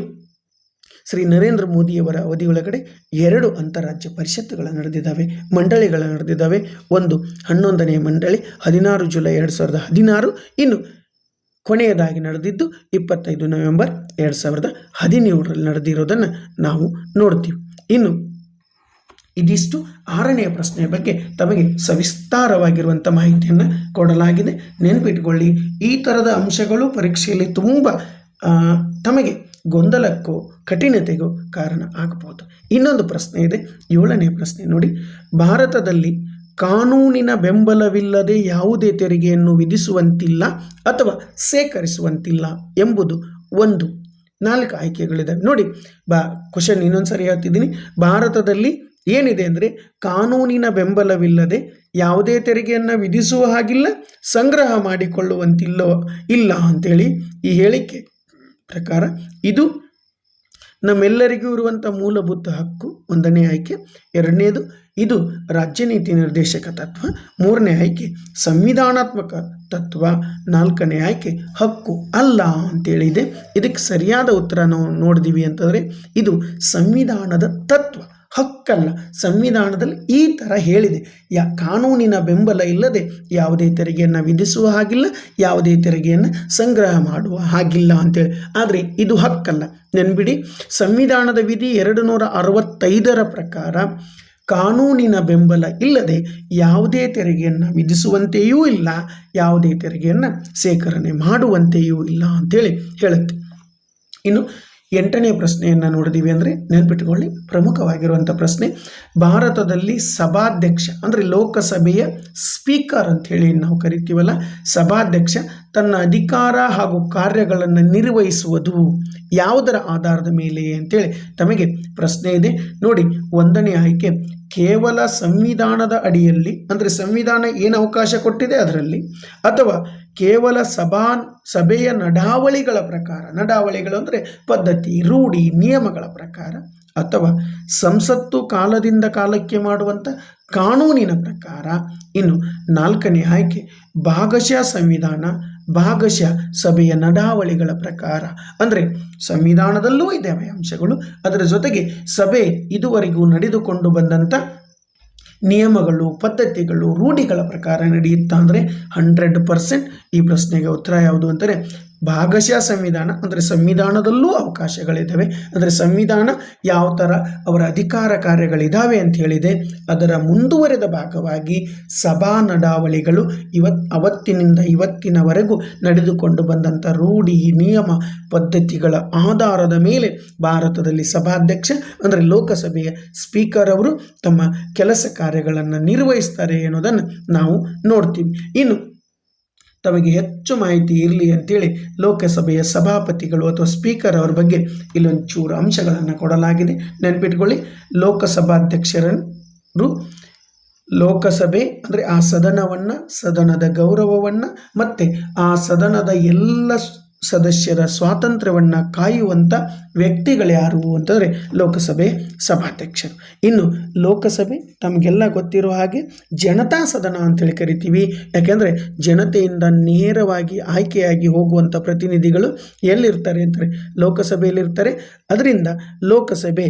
ಶ್ರೀ ನರೇಂದ್ರ ಮೋದಿಯವರ ಅವಧಿಯೊಳಗಡೆ 2 ಅಂತಾರಾಜ್ಯ ಪರಿಷತ್ತುಗಳು ನಡೆದಿದ್ದಾವೆ, ಮಂಡಳಿಗಳು ನಡೆದಿದ್ದಾವೆ. ಒಂದು 11ನೇ ಮಂಡಳಿ 16 ಜುಲೈ 2016, ಇನ್ನು ಕೊನೆಯದಾಗಿ ನಡೆದಿದ್ದು 25 ನವೆಂಬರ್ 2017ರಲ್ಲಿ ನಡೆದಿರೋದನ್ನು ನಾವು ನೋಡ್ತೀವಿ. ಇನ್ನು ಇದಿಷ್ಟು 6ನೆಯ ಪ್ರಶ್ನೆಯ ಬಗ್ಗೆ ತಮಗೆ ಸವಿಸ್ತಾರವಾಗಿರುವಂಥ ಮಾಹಿತಿಯನ್ನು ಕೊಡಲಾಗಿದೆ. ನೆನಪಿಟ್ಕೊಳ್ಳಿ, ಈ ಥರದ ಅಂಶಗಳು ಪರೀಕ್ಷೆಯಲ್ಲಿ ತುಂಬ ತಮಗೆ ಗೊಂದಲಕ್ಕೂ ಕಠಿಣತೆಗೂ ಕಾರಣ ಆಗಬಹುದು. ಇನ್ನೊಂದು ಪ್ರಶ್ನೆ ಇದೆ, 7ನೇ ಪ್ರಶ್ನೆ ನೋಡಿ. ಭಾರತದಲ್ಲಿ ಕಾನೂನಿನ ಬೆಂಬಲವಿಲ್ಲದೆ ಯಾವುದೇ ತೆರಿಗೆಯನ್ನು ವಿಧಿಸುವಂತಿಲ್ಲ ಅಥವಾ ಸೇಕರಿಸುವಂತಿಲ್ಲ ಎಂಬುದು ಒಂದು. 4 ಆಯ್ಕೆಗಳಿದ್ದಾವೆ ನೋಡಿ. ಕ್ವಶನ್ ಇನ್ನೊಂದು ಸರಿ ಹೇಳ್ತಿದ್ದೀನಿ. ಭಾರತದಲ್ಲಿ ಏನಿದೆ ಅಂದರೆ ಕಾನೂನಿನ ಬೆಂಬಲವಿಲ್ಲದೆ ಯಾವುದೇ ತೆರಿಗೆಯನ್ನು ವಿಧಿಸುವ ಹಾಗಿಲ್ಲ, ಸಂಗ್ರಹ ಮಾಡಿಕೊಳ್ಳುವಂತಿಲ್ಲ ಅಂತೇಳಿ ಈ ಹೇಳಿಕೆ ಪ್ರಕಾರ ಇದು ನಮ್ಮೆಲ್ಲರಿಗೂ ಇರುವಂಥ ಮೂಲಭೂತ ಹಕ್ಕು, 1ನೇ ಆಯ್ಕೆ. 2ನೇದು ಇದು ರಾಜ್ಯ ನೀತಿ ನಿರ್ದೇಶಕ ತತ್ವ. 3ನೇ ಆಯ್ಕೆ ಸಂವಿಧಾನಾತ್ಮಕ ತತ್ವ. 4ನೇ ಆಯ್ಕೆ ಹಕ್ಕು ಅಲ್ಲ ಅಂತೇಳಿದೆ. ಇದಕ್ಕೆ ಸರಿಯಾದ ಉತ್ತರ ನಾವು ನೋಡಿದೀವಿ ಅಂತಂದರೆ ಇದು ಸಂವಿಧಾನದ ತತ್ವ, ಹಕ್ಕಲ್ಲ. ಸಂವಿಧಾನದಲ್ಲಿ ಈ ಥರ ಹೇಳಿದೆ, ಕಾನೂನಿನ ಬೆಂಬಲ ಇಲ್ಲದೆ ಯಾವುದೇ ತೆರಿಗೆಯನ್ನು ವಿಧಿಸುವ ಹಾಗಿಲ್ಲ, ಯಾವುದೇ ತೆರಿಗೆಯನ್ನು ಸಂಗ್ರಹ ಮಾಡುವ ಹಾಗಿಲ್ಲ ಅಂತೇಳಿ. ಆದರೆ ಇದು ಹಕ್ಕಲ್ಲ. ನೆನ್ಬಿಡಿ, ಸಂವಿಧಾನದ ವಿಧಿ 265ರ ಪ್ರಕಾರ ಕಾನೂನಿನ ಬೆಂಬಲ ಇಲ್ಲದೆ ಯಾವುದೇ ತೆರಿಗೆಯನ್ನು ವಿಧಿಸುವಂತೆಯೂ ಇಲ್ಲ, ಯಾವುದೇ ತೆರಿಗೆಯನ್ನು ಸೇಕರಣೆ ಮಾಡುವಂತೆಯೂ ಇಲ್ಲ ಅಂತೇಳಿ ಹೇಳುತ್ತೆ. ಇನ್ನು 8ನೇ ಪ್ರಶ್ನೆಯನ್ನು ನೋಡಿದೀವಿ ಅಂದರೆ ನೆನ್ಪಿಟ್ಕೊಳ್ಳಿ, ಪ್ರಮುಖವಾಗಿರುವಂಥ ಪ್ರಶ್ನೆ. ಭಾರತದಲ್ಲಿ ಸಭಾಧ್ಯಕ್ಷ ಅಂದರೆ ಲೋಕಸಭೆಯ ಸ್ಪೀಕರ್ ಅಂಥೇಳಿ ನಾವು ಕರಿತೀವಲ್ಲ, ಸಭಾಧ್ಯಕ್ಷ ತನ್ನ ಅಧಿಕಾರ ಹಾಗೂ ಕಾರ್ಯಗಳನ್ನು ನಿರ್ವಹಿಸುವುದು ಯಾವುದರ ಆಧಾರದ ಮೇಲೆ ಅಂತೇಳಿ ತಮಗೆ ಪ್ರಶ್ನೆ ಇದೆ ನೋಡಿ. 1ನೇ ಆಯ್ಕೆ ಕೇವಲ ಸಂವಿಧಾನದ ಅಡಿಯಲ್ಲಿ ಅಂದರೆ ಸಂವಿಧಾನ ಏನು ಅವಕಾಶ ಕೊಟ್ಟಿದೆ ಅದರಲ್ಲಿ, ಅಥವಾ ಕೇವಲ ಸಭೆಯ ನಡಾವಳಿಗಳ ಪ್ರಕಾರ, ನಡಾವಳಿಗಳು ಅಂದರೆ ಪದ್ಧತಿ, ರೂಢಿ, ನಿಯಮಗಳ ಪ್ರಕಾರ, ಅಥವಾ ಸಂಸತ್ತು ಕಾಲದಿಂದ ಕಾಲಕ್ಕೆ ಮಾಡುವಂಥ ಕಾನೂನಿನ ಪ್ರಕಾರ. ಇನ್ನು 4ನೇ ಆಯ್ಕೆ ಭಾಗಶಃ ಸಂವಿಧಾನ, ಭಾಗಶಃ ಸಭೆಯ ನಡಾವಳಿಗಳ ಪ್ರಕಾರ. ಅಂದರೆ ಸಂವಿಧಾನದಲ್ಲೂ ಇದ್ದಾವೆ ಅಂಶಗಳು, ಅದರ ಜೊತೆಗೆ ಸಭೆ ಇದುವರೆಗೂ ನಡೆದುಕೊಂಡು ಬಂದಂಥ ನಿಯಮಗಳು, ಪದ್ಧತಿಗಳು, ರೂಢಿಗಳ ಪ್ರಕಾರ ನಡೆಯುತ್ತಾ ಅಂದರೆ 100% ಈ ಪ್ರಶ್ನೆಗೆ ಉತ್ತರ ಯಾವುದು ಅಂತಾರೆ ಭಾಗಶಃ ಸಂವಿಧಾನ. ಅಂದರೆ ಸಂವಿಧಾನದಲ್ಲೂ ಅವಕಾಶಗಳಿದ್ದಾವೆ, ಅಂದರೆ ಸಂವಿಧಾನ ಯಾವ ಥರ ಅವರ ಅಧಿಕಾರ ಕಾರ್ಯಗಳಿದ್ದಾವೆ ಅಂತ ಹೇಳಿದೆ, ಅದರ ಮುಂದುವರೆದ ಭಾಗವಾಗಿ ಸಭಾ ನಡಾವಳಿಗಳು ಅವತ್ತಿನಿಂದ ಇವತ್ತಿನವರೆಗೂ ನಡೆದುಕೊಂಡು ಬಂದಂಥ ರೂಢಿ, ನಿಯಮ, ಪದ್ಧತಿಗಳ ಆಧಾರದ ಮೇಲೆ ಭಾರತದಲ್ಲಿ ಸಭಾಧ್ಯಕ್ಷ ಅಂದರೆ ಲೋಕಸಭೆಯ ಸ್ಪೀಕರ್ ಅವರು ತಮ್ಮ ಕೆಲಸ ಕಾರ್ಯಗಳನ್ನು ನಿರ್ವಹಿಸ್ತಾರೆ ಅನ್ನೋದನ್ನು ನಾವು ನೋಡ್ತೀವಿ. ಇನ್ನು ತಮಗೆ ಹೆಚ್ಚು ಮಾಹಿತಿ ಇರಲಿ ಅಂತೇಳಿ ಲೋಕಸಭೆಯ ಸಭಾಪತಿಗಳು ಅಥವಾ ಸ್ಪೀಕರ್ ಅವರ ಬಗ್ಗೆ ಇಲ್ಲೊಂಚೂರು ಅಂಶಗಳನ್ನು ಕೊಡಲಾಗಿದೆ. ನೆನಪಿಟ್ಕೊಳ್ಳಿ, ಲೋಕಸಭಾಧ್ಯಕ್ಷರು ಲೋಕಸಭೆ ಅಂದರೆ ಆ ಸದನವನ್ನು, ಸದನದ ಗೌರವವನ್ನು ಮತ್ತು ಆ ಸದನದ ಎಲ್ಲ ಸದಸ್ಯರ ಸ್ವಾತಂತ್ರ್ಯವನ್ನು ಕಾಯುವಂಥ ವ್ಯಕ್ತಿಗಳು ಯಾರು ಅಂತಂದರೆ ಲೋಕಸಭೆ ಸಭಾಧ್ಯಕ್ಷರು. ಇನ್ನು ಲೋಕಸಭೆ ತಮಗೆಲ್ಲ ಗೊತ್ತಿರೋ ಹಾಗೆ ಜನತಾ ಸದನ ಅಂತೇಳಿ ಕರಿತೀವಿ. ಯಾಕೆಂದರೆ ಜನತೆಯಿಂದ ನೇರವಾಗಿ ಆಯ್ಕೆಯಾಗಿ ಹೋಗುವಂಥ ಪ್ರತಿನಿಧಿಗಳು ಎಲ್ಲಿರ್ತಾರೆ ಅಂತಾರೆ, ಲೋಕಸಭೆಯಲ್ಲಿರ್ತಾರೆ. ಅದರಿಂದ ಲೋಕಸಭೆ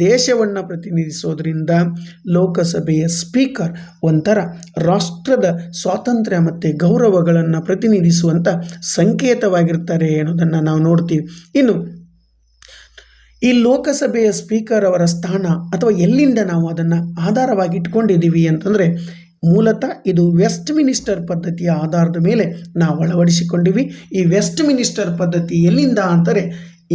ದೇಶವನ್ನು ಪ್ರತಿನಿಧಿಸೋದ್ರಿಂದ ಲೋಕಸಭೆಯ ಸ್ಪೀಕರ್ ಒಂಥರ ರಾಷ್ಟ್ರದ ಸ್ವಾತಂತ್ರ್ಯ ಮತ್ತು ಗೌರವಗಳನ್ನು ಪ್ರತಿನಿಧಿಸುವಂಥ ಸಂಕೇತವಾಗಿರ್ತಾರೆ ಅನ್ನೋದನ್ನು ನಾವು ನೋಡ್ತೀವಿ. ಇನ್ನು ಈ ಲೋಕಸಭೆಯ ಸ್ಪೀಕರ್ ಅವರ ಸ್ಥಾನ ಅಥವಾ ಎಲ್ಲಿಂದ ನಾವು ಅದನ್ನು ಆಧಾರವಾಗಿ ಇಟ್ಕೊಂಡಿದ್ದೀವಿ ಅಂತಂದರೆ, ಮೂಲತಃ ಇದು ವೆಸ್ಟ್ ಮಿನಿಸ್ಟರ್ ಪದ್ಧತಿಯ ಆಧಾರದ ಮೇಲೆ ನಾವು ಅಳವಡಿಸಿಕೊಂಡಿವಿ. ಈ ವೆಸ್ಟ್ ಮಿನಿಸ್ಟರ್ ಪದ್ಧತಿ ಎಲ್ಲಿಂದ ಅಂತಾರೆ,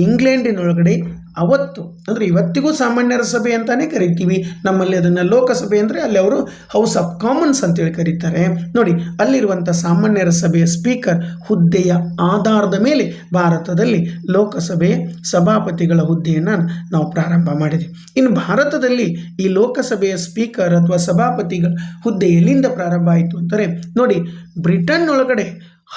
ಇಂಗ್ಲೆಂಡಿನೊಳಗಡೆ ಅವತ್ತು ಅಂದರೆ ಇವತ್ತಿಗೂ ಸಾಮಾನ್ಯರ ಸಭೆ ಅಂತಲೇ ಕರಿತೀವಿ. ನಮ್ಮಲ್ಲಿ ಅದನ್ನು ಲೋಕಸಭೆ ಅಂದರೆ ಅಲ್ಲಿ ಅವರು ಹೌಸ್ ಆಫ್ ಕಾಮನ್ಸ್ ಅಂತೇಳಿ ಕರೀತಾರೆ. ನೋಡಿ, ಅಲ್ಲಿರುವಂಥ ಸಾಮಾನ್ಯರ ಸಭೆಯ ಸ್ಪೀಕರ್ ಹುದ್ದೆಯ ಆಧಾರದ ಮೇಲೆ ಭಾರತದಲ್ಲಿ ಲೋಕಸಭೆಯ ಸಭಾಪತಿಗಳ ಹುದ್ದೆಯನ್ನು ನಾವು ಪ್ರಾರಂಭ ಮಾಡಿದ್ವಿ. ಇನ್ನು ಭಾರತದಲ್ಲಿ ಈ ಲೋಕಸಭೆಯ ಸ್ಪೀಕರ್ ಅಥವಾ ಸಭಾಪತಿಗಳ ಹುದ್ದೆ ಎಲ್ಲಿಂದ ಪ್ರಾರಂಭ ಆಯಿತು ಅಂತಾರೆ, ನೋಡಿ, ಬ್ರಿಟನ್ ಒಳಗಡೆ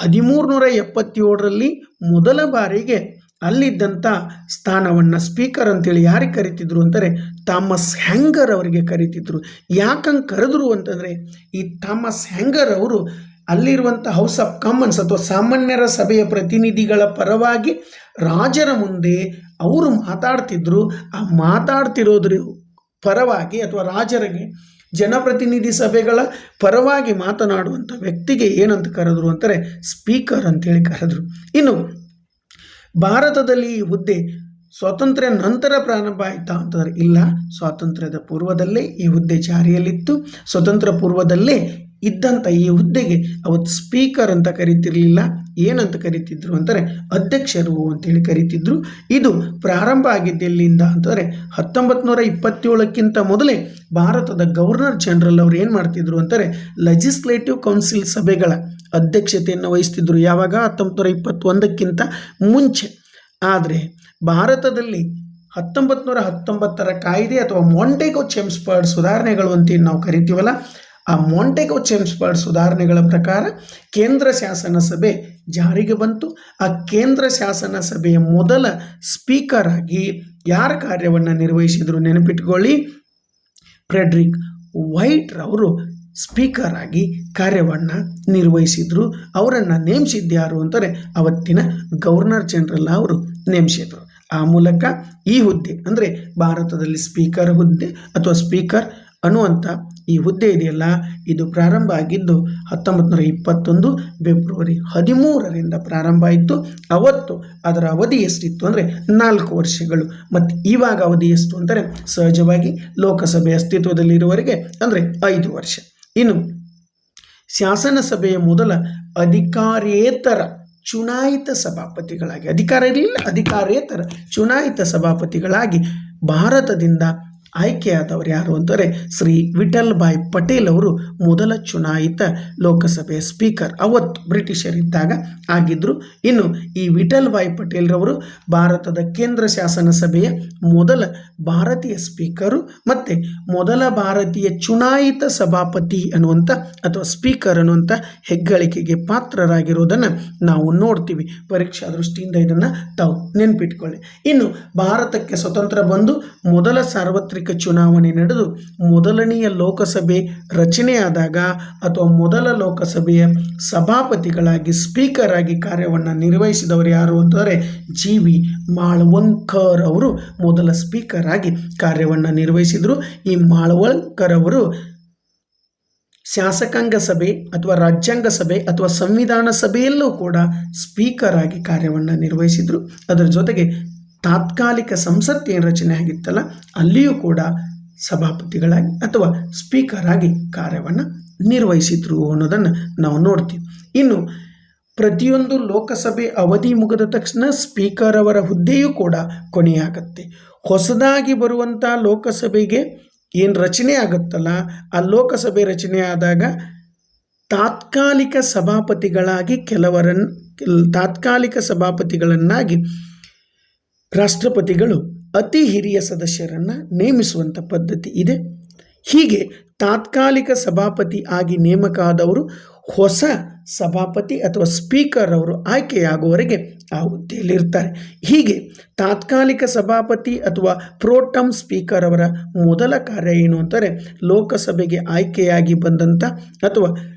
1377ರಲ್ಲಿ ಮೊದಲ ಬಾರಿಗೆ ಅಲ್ಲಿದ್ದಂಥ ಸ್ಥಾನವನ್ನು ಸ್ಪೀಕರ್ ಅಂತೇಳಿ ಯಾರಿಗೆ ಕರಿತಿದ್ರು ಅಂತಾರೆ, ಥಾಮಸ್ ಹ್ಯಾಂಗರ್ ಅವರಿಗೆ ಕರಿತಿದ್ರು. ಯಾಕಂಗೆ ಕರೆದ್ರು ಅಂತಂದರೆ, ಈ ಥಾಮಸ್ ಹ್ಯಾಂಗರ್ ಅವರು ಅಲ್ಲಿರುವಂಥ ಹೌಸ್ ಆಫ್ ಕಾಮನ್ಸ್ ಅಥವಾ ಸಾಮಾನ್ಯರ ಸಭೆಯ ಪ್ರತಿನಿಧಿಗಳ ಪರವಾಗಿ ರಾಜರ ಮುಂದೆ ಅವರು ಮಾತಾಡ್ತಿದ್ರು. ಆ ಮಾತಾಡ್ತಿರೋದ್ರ ಪರವಾಗಿ ಅಥವಾ ರಾಜರಿಗೆ ಜನಪ್ರತಿನಿಧಿ ಸಭೆಗಳ ಪರವಾಗಿ ಮಾತನಾಡುವಂಥ ವ್ಯಕ್ತಿಗೆ ಏನಂತ ಕರೆದ್ರು ಅಂತಾರೆ, ಸ್ಪೀಕರ್ ಅಂತೇಳಿ ಕರೆದ್ರು. ಇನ್ನು ಭಾರತದಲ್ಲಿ ಈ ಹುದ್ದೆ ಸ್ವಾತಂತ್ರ್ಯ ನಂತರ ಪ್ರಾರಂಭ ಆಯಿತಾ ಅಂತಂದರೆ ಇಲ್ಲ, ಸ್ವಾತಂತ್ರ್ಯದ ಪೂರ್ವದಲ್ಲೇ ಈ ಹುದ್ದೆ ಜಾರಿಯಲ್ಲಿತ್ತು. ಸ್ವತಂತ್ರ ಪೂರ್ವದಲ್ಲೇ ಇದ್ದಂಥ ಈ ಹುದ್ದೆಗೆ ಅವತ್ತು ಸ್ಪೀಕರ್ ಅಂತ ಕರೀತಿರ್ಲಿಲ್ಲ, ಏನಂತ ಕರೀತಿದ್ರು ಅಂತಾರೆ, ಅಧ್ಯಕ್ಷರು ಅಂತೇಳಿ ಕರೀತಿದ್ರು. ಇದು ಪ್ರಾರಂಭ ಆಗಿದ್ದೆಲ್ಲಿಂದ ಅಂತಂದರೆ 1927ಕ್ಕಿಂತ ಮೊದಲೇ ಭಾರತದ ಗವರ್ನರ್ ಜನರಲ್ ಅವರು ಏನು ಮಾಡ್ತಿದ್ರು ಅಂತಾರೆ, ಲೆಜಿಸ್ಲೇಟಿವ್ ಕೌನ್ಸಿಲ್ ಸಭೆಗಳ ಅಧ್ಯಕ್ಷತೆಯನ್ನು ವಹಿಸ್ತಿದ್ರು. ಯಾವಾಗ? 1921ಕ್ಕಿಂತ ಮುಂಚೆ. ಆದರೆ ಭಾರತದಲ್ಲಿ 1919ರ ಕಾಯ್ದೆ ಅಥವಾ ಮಾಂಟೆಗೊ ಚೆಮ್ಸ್ಫರ್ಡ್ ಸುಧಾರಣೆಗಳು ಅಂತ ನಾವು ಕರಿತೀವಲ್ಲ, ಆ ಮಾಂಟೆಗೊ ಚೆಮ್ಸ್ಫರ್ಡ್ ಸುಧಾರಣೆಗಳ ಪ್ರಕಾರ ಕೇಂದ್ರ ಶಾಸನ ಸಭೆ ಜಾರಿಗೆ ಬಂತು. ಆ ಕೇಂದ್ರ ಶಾಸನ ಸಭೆಯ ಮೊದಲ ಸ್ಪೀಕರ್ ಆಗಿ ಯಾರ ಕಾರ್ಯವನ್ನು ನಿರ್ವಹಿಸಿದರು ನೆನಪಿಟ್ಕೊಳ್ಳಿ, ಫ್ರೆಡ್ರಿಕ್ ವೈಟ್ ರವರು ಸ್ಪೀಕರ್ ಆಗಿ ಕಾರ್ಯವನ್ನು ನಿರ್ವಹಿಸಿದರು. ಅವರನ್ನು ನೇಮಿಸಿದ್ಯಾರು ಅಂತಾರೆ, ಅವತ್ತಿನ ಗವರ್ನರ್ ಜನರಲ್ ಅವರು ನೇಮಿಸಿದರು. ಆ ಮೂಲಕ ಈ ಹುದ್ದೆ ಅಂದರೆ ಭಾರತದಲ್ಲಿ ಸ್ಪೀಕರ್ ಹುದ್ದೆ ಅಥವಾ ಸ್ಪೀಕರ್ ಅನ್ನುವಂಥ ಈ ಹುದ್ದೆ ಇದೆಯಲ್ಲ, ಇದು ಪ್ರಾರಂಭ ಆಗಿದ್ದು 1921 ಫೆಬ್ರವರಿ 13ರಿಂದ ಪ್ರಾರಂಭ ಆಯಿತು. ಅವತ್ತು ಅದರ ಅವಧಿ ಎಷ್ಟಿತ್ತು ಅಂದರೆ 4 ವರ್ಷಗಳು. ಮತ್ತು ಇವಾಗ ಅವಧಿ ಎಷ್ಟು ಅಂತಾರೆ, ಸಹಜವಾಗಿ ಲೋಕಸಭೆ ಅಸ್ತಿತ್ವದಲ್ಲಿರುವವರೆಗೆ ಅಂದರೆ 5 ವರ್ಷ. ಇನ್ನು ಶಾಸನ ಸಭೆಯ ಮೊದಲ ಅಧಿಕಾರೇತರ ಚುನಾಯಿತ ಸಭಾಪತಿಗಳಾಗಿ, ಅಧಿಕಾರ ಇರಲಿಲ್ಲ, ಅಧಿಕಾರೇತರ ಚುನಾಯಿತ ಸಭಾಪತಿಗಳಾಗಿ ಭಾರತದಿಂದ ಆಯ್ಕೆಯಾದವರು ಯಾರು ಅಂತಾರೆ, ಶ್ರೀ ವಿಠಲ್ ಭಾಯ್ ಪಟೇಲ್ ಅವರು ಮೊದಲ ಚುನಾಯಿತ ಲೋಕಸಭೆಯ ಸ್ಪೀಕರ್ ಅವತ್ತು ಬ್ರಿಟಿಷರಿದ್ದಾಗ ಆಗಿದ್ದರು. ಇನ್ನು ಈ ವಿಠಲ್ ಭಾಯ್ ಪಟೇಲ್ರವರು ಭಾರತದ ಕೇಂದ್ರ ಶಾಸನ ಸಭೆಯ ಮೊದಲ ಭಾರತೀಯ ಸ್ಪೀಕರು ಮತ್ತು ಮೊದಲ ಭಾರತೀಯ ಚುನಾಯಿತ ಸಭಾಪತಿ ಅನ್ನುವಂಥ ಅಥವಾ ಸ್ಪೀಕರ್ ಅನ್ನುವಂಥ ಹೆಗ್ಗಳಿಕೆಗೆ ಪಾತ್ರರಾಗಿರೋದನ್ನು ನಾವು ನೋಡ್ತೀವಿ. ಪರೀಕ್ಷಾ ದೃಷ್ಟಿಯಿಂದ ಇದನ್ನು ತಾವು ನೆನಪಿಟ್ಕೊಳ್ಳಿ. ಇನ್ನು ಭಾರತಕ್ಕೆ ಸ್ವತಂತ್ರ ಬಂದು ಮೊದಲ ಸಾರ್ವತ್ರಿಕ ಚುನಾವಣೆ ನಡೆದು ಮೊದಲನೆಯ ಲೋಕಸಭೆ ರಚನೆಯಾದಾಗ ಅಥವಾ ಮೊದಲ ಲೋಕಸಭೆಯ ಸಭಾಪತಿಗಳಾಗಿ ಸ್ಪೀಕರ್ ಆಗಿ ಕಾರ್ಯವನ್ನು ನಿರ್ವಹಿಸಿದವರು ಯಾರು ಅಂತಂದರೆ ಜಿ.ವಿ. ಮಾಳವಂಕರ್ ಅವರು ಮೊದಲ ಸ್ಪೀಕರ್ ಆಗಿ ಕಾರ್ಯವನ್ನು ನಿರ್ವಹಿಸಿದರು. ಈ ಮಾಳವಂಕರ್ ಅವರು ಶಾಸಕಾಂಗ ಸಭೆ ಅಥವಾ ರಾಜ್ಯಾಂಗ ಸಭೆ ಅಥವಾ ಸಂವಿಧಾನ ಸಭೆಯಲ್ಲೂ ಕೂಡ ಸ್ಪೀಕರ್ ಆಗಿ ಕಾರ್ಯವನ್ನು ನಿರ್ವಹಿಸಿದರು. ಅದರ ಜೊತೆಗೆ ತಾತ್ಕಾಲಿಕ ಸಂಸತ್ ಏನು ರಚನೆ ಆಗಿತ್ತಲ್ಲ, ಅಲ್ಲಿಯೂ ಕೂಡ ಸಭಾಪತಿಗಳಾಗಿ ಅಥವಾ ಸ್ಪೀಕರ್ ಆಗಿ ಕಾರ್ಯವನ್ನು ನಿರ್ವಹಿಸಿದ್ರು ಅನ್ನೋದನ್ನು ನಾವು ನೋಡ್ತೀವಿ. ಇನ್ನು ಪ್ರತಿಯೊಂದು ಲೋಕಸಭೆ ಅವಧಿ ಮುಗಿದ ತಕ್ಷಣ ಸ್ಪೀಕರ್ ಅವರ ಹುದ್ದೆಯೂ ಕೂಡ ಕೊನೆಯಾಗತ್ತೆ. ಹೊಸದಾಗಿ ಬರುವಂಥ ಲೋಕಸಭೆಗೆ ಏನು ರಚನೆ ಆಗುತ್ತಲ್ಲ, ಆ ಲೋಕಸಭೆ ರಚನೆ ಆದಾಗ ತಾತ್ಕಾಲಿಕ ಸಭಾಪತಿಗಳಾಗಿ ತಾತ್ಕಾಲಿಕ ಸಭಾಪತಿಗಳನ್ನಾಗಿ ರಾಷ್ಟ್ರಪತಿಗಳು ಅತಿ ಹಿರಿಯ ಸದಸ್ಯರನ್ನು ನೇಮಿಸುವಂಥ ಪದ್ಧತಿ ಇದೆ. ಹೀಗೆ ತಾತ್ಕಾಲಿಕ ಸಭಾಪತಿ ಆಗಿ ನೇಮಕ ಆದವರು ಹೊಸ ಸಭಾಪತಿ ಅಥವಾ ಸ್ಪೀಕರ್ ಅವರು ಆಯ್ಕೆಯಾಗುವವರೆಗೆ ಆ ಹುದ್ದೆಯಲ್ಲಿರ್ತಾರೆ. ಹೀಗೆ ತಾತ್ಕಾಲಿಕ ಸಭಾಪತಿ ಅಥವಾ ಪ್ರೋಟಮ್ ಸ್ಪೀಕರ್ ಅವರ ಮೊದಲ ಕಾರ್ಯ ಏನು ಅಂತಾರೆ, ಲೋಕಸಭೆಗೆ ಆಯ್ಕೆಯಾಗಿ ಬಂದಂಥ ಅಥವಾ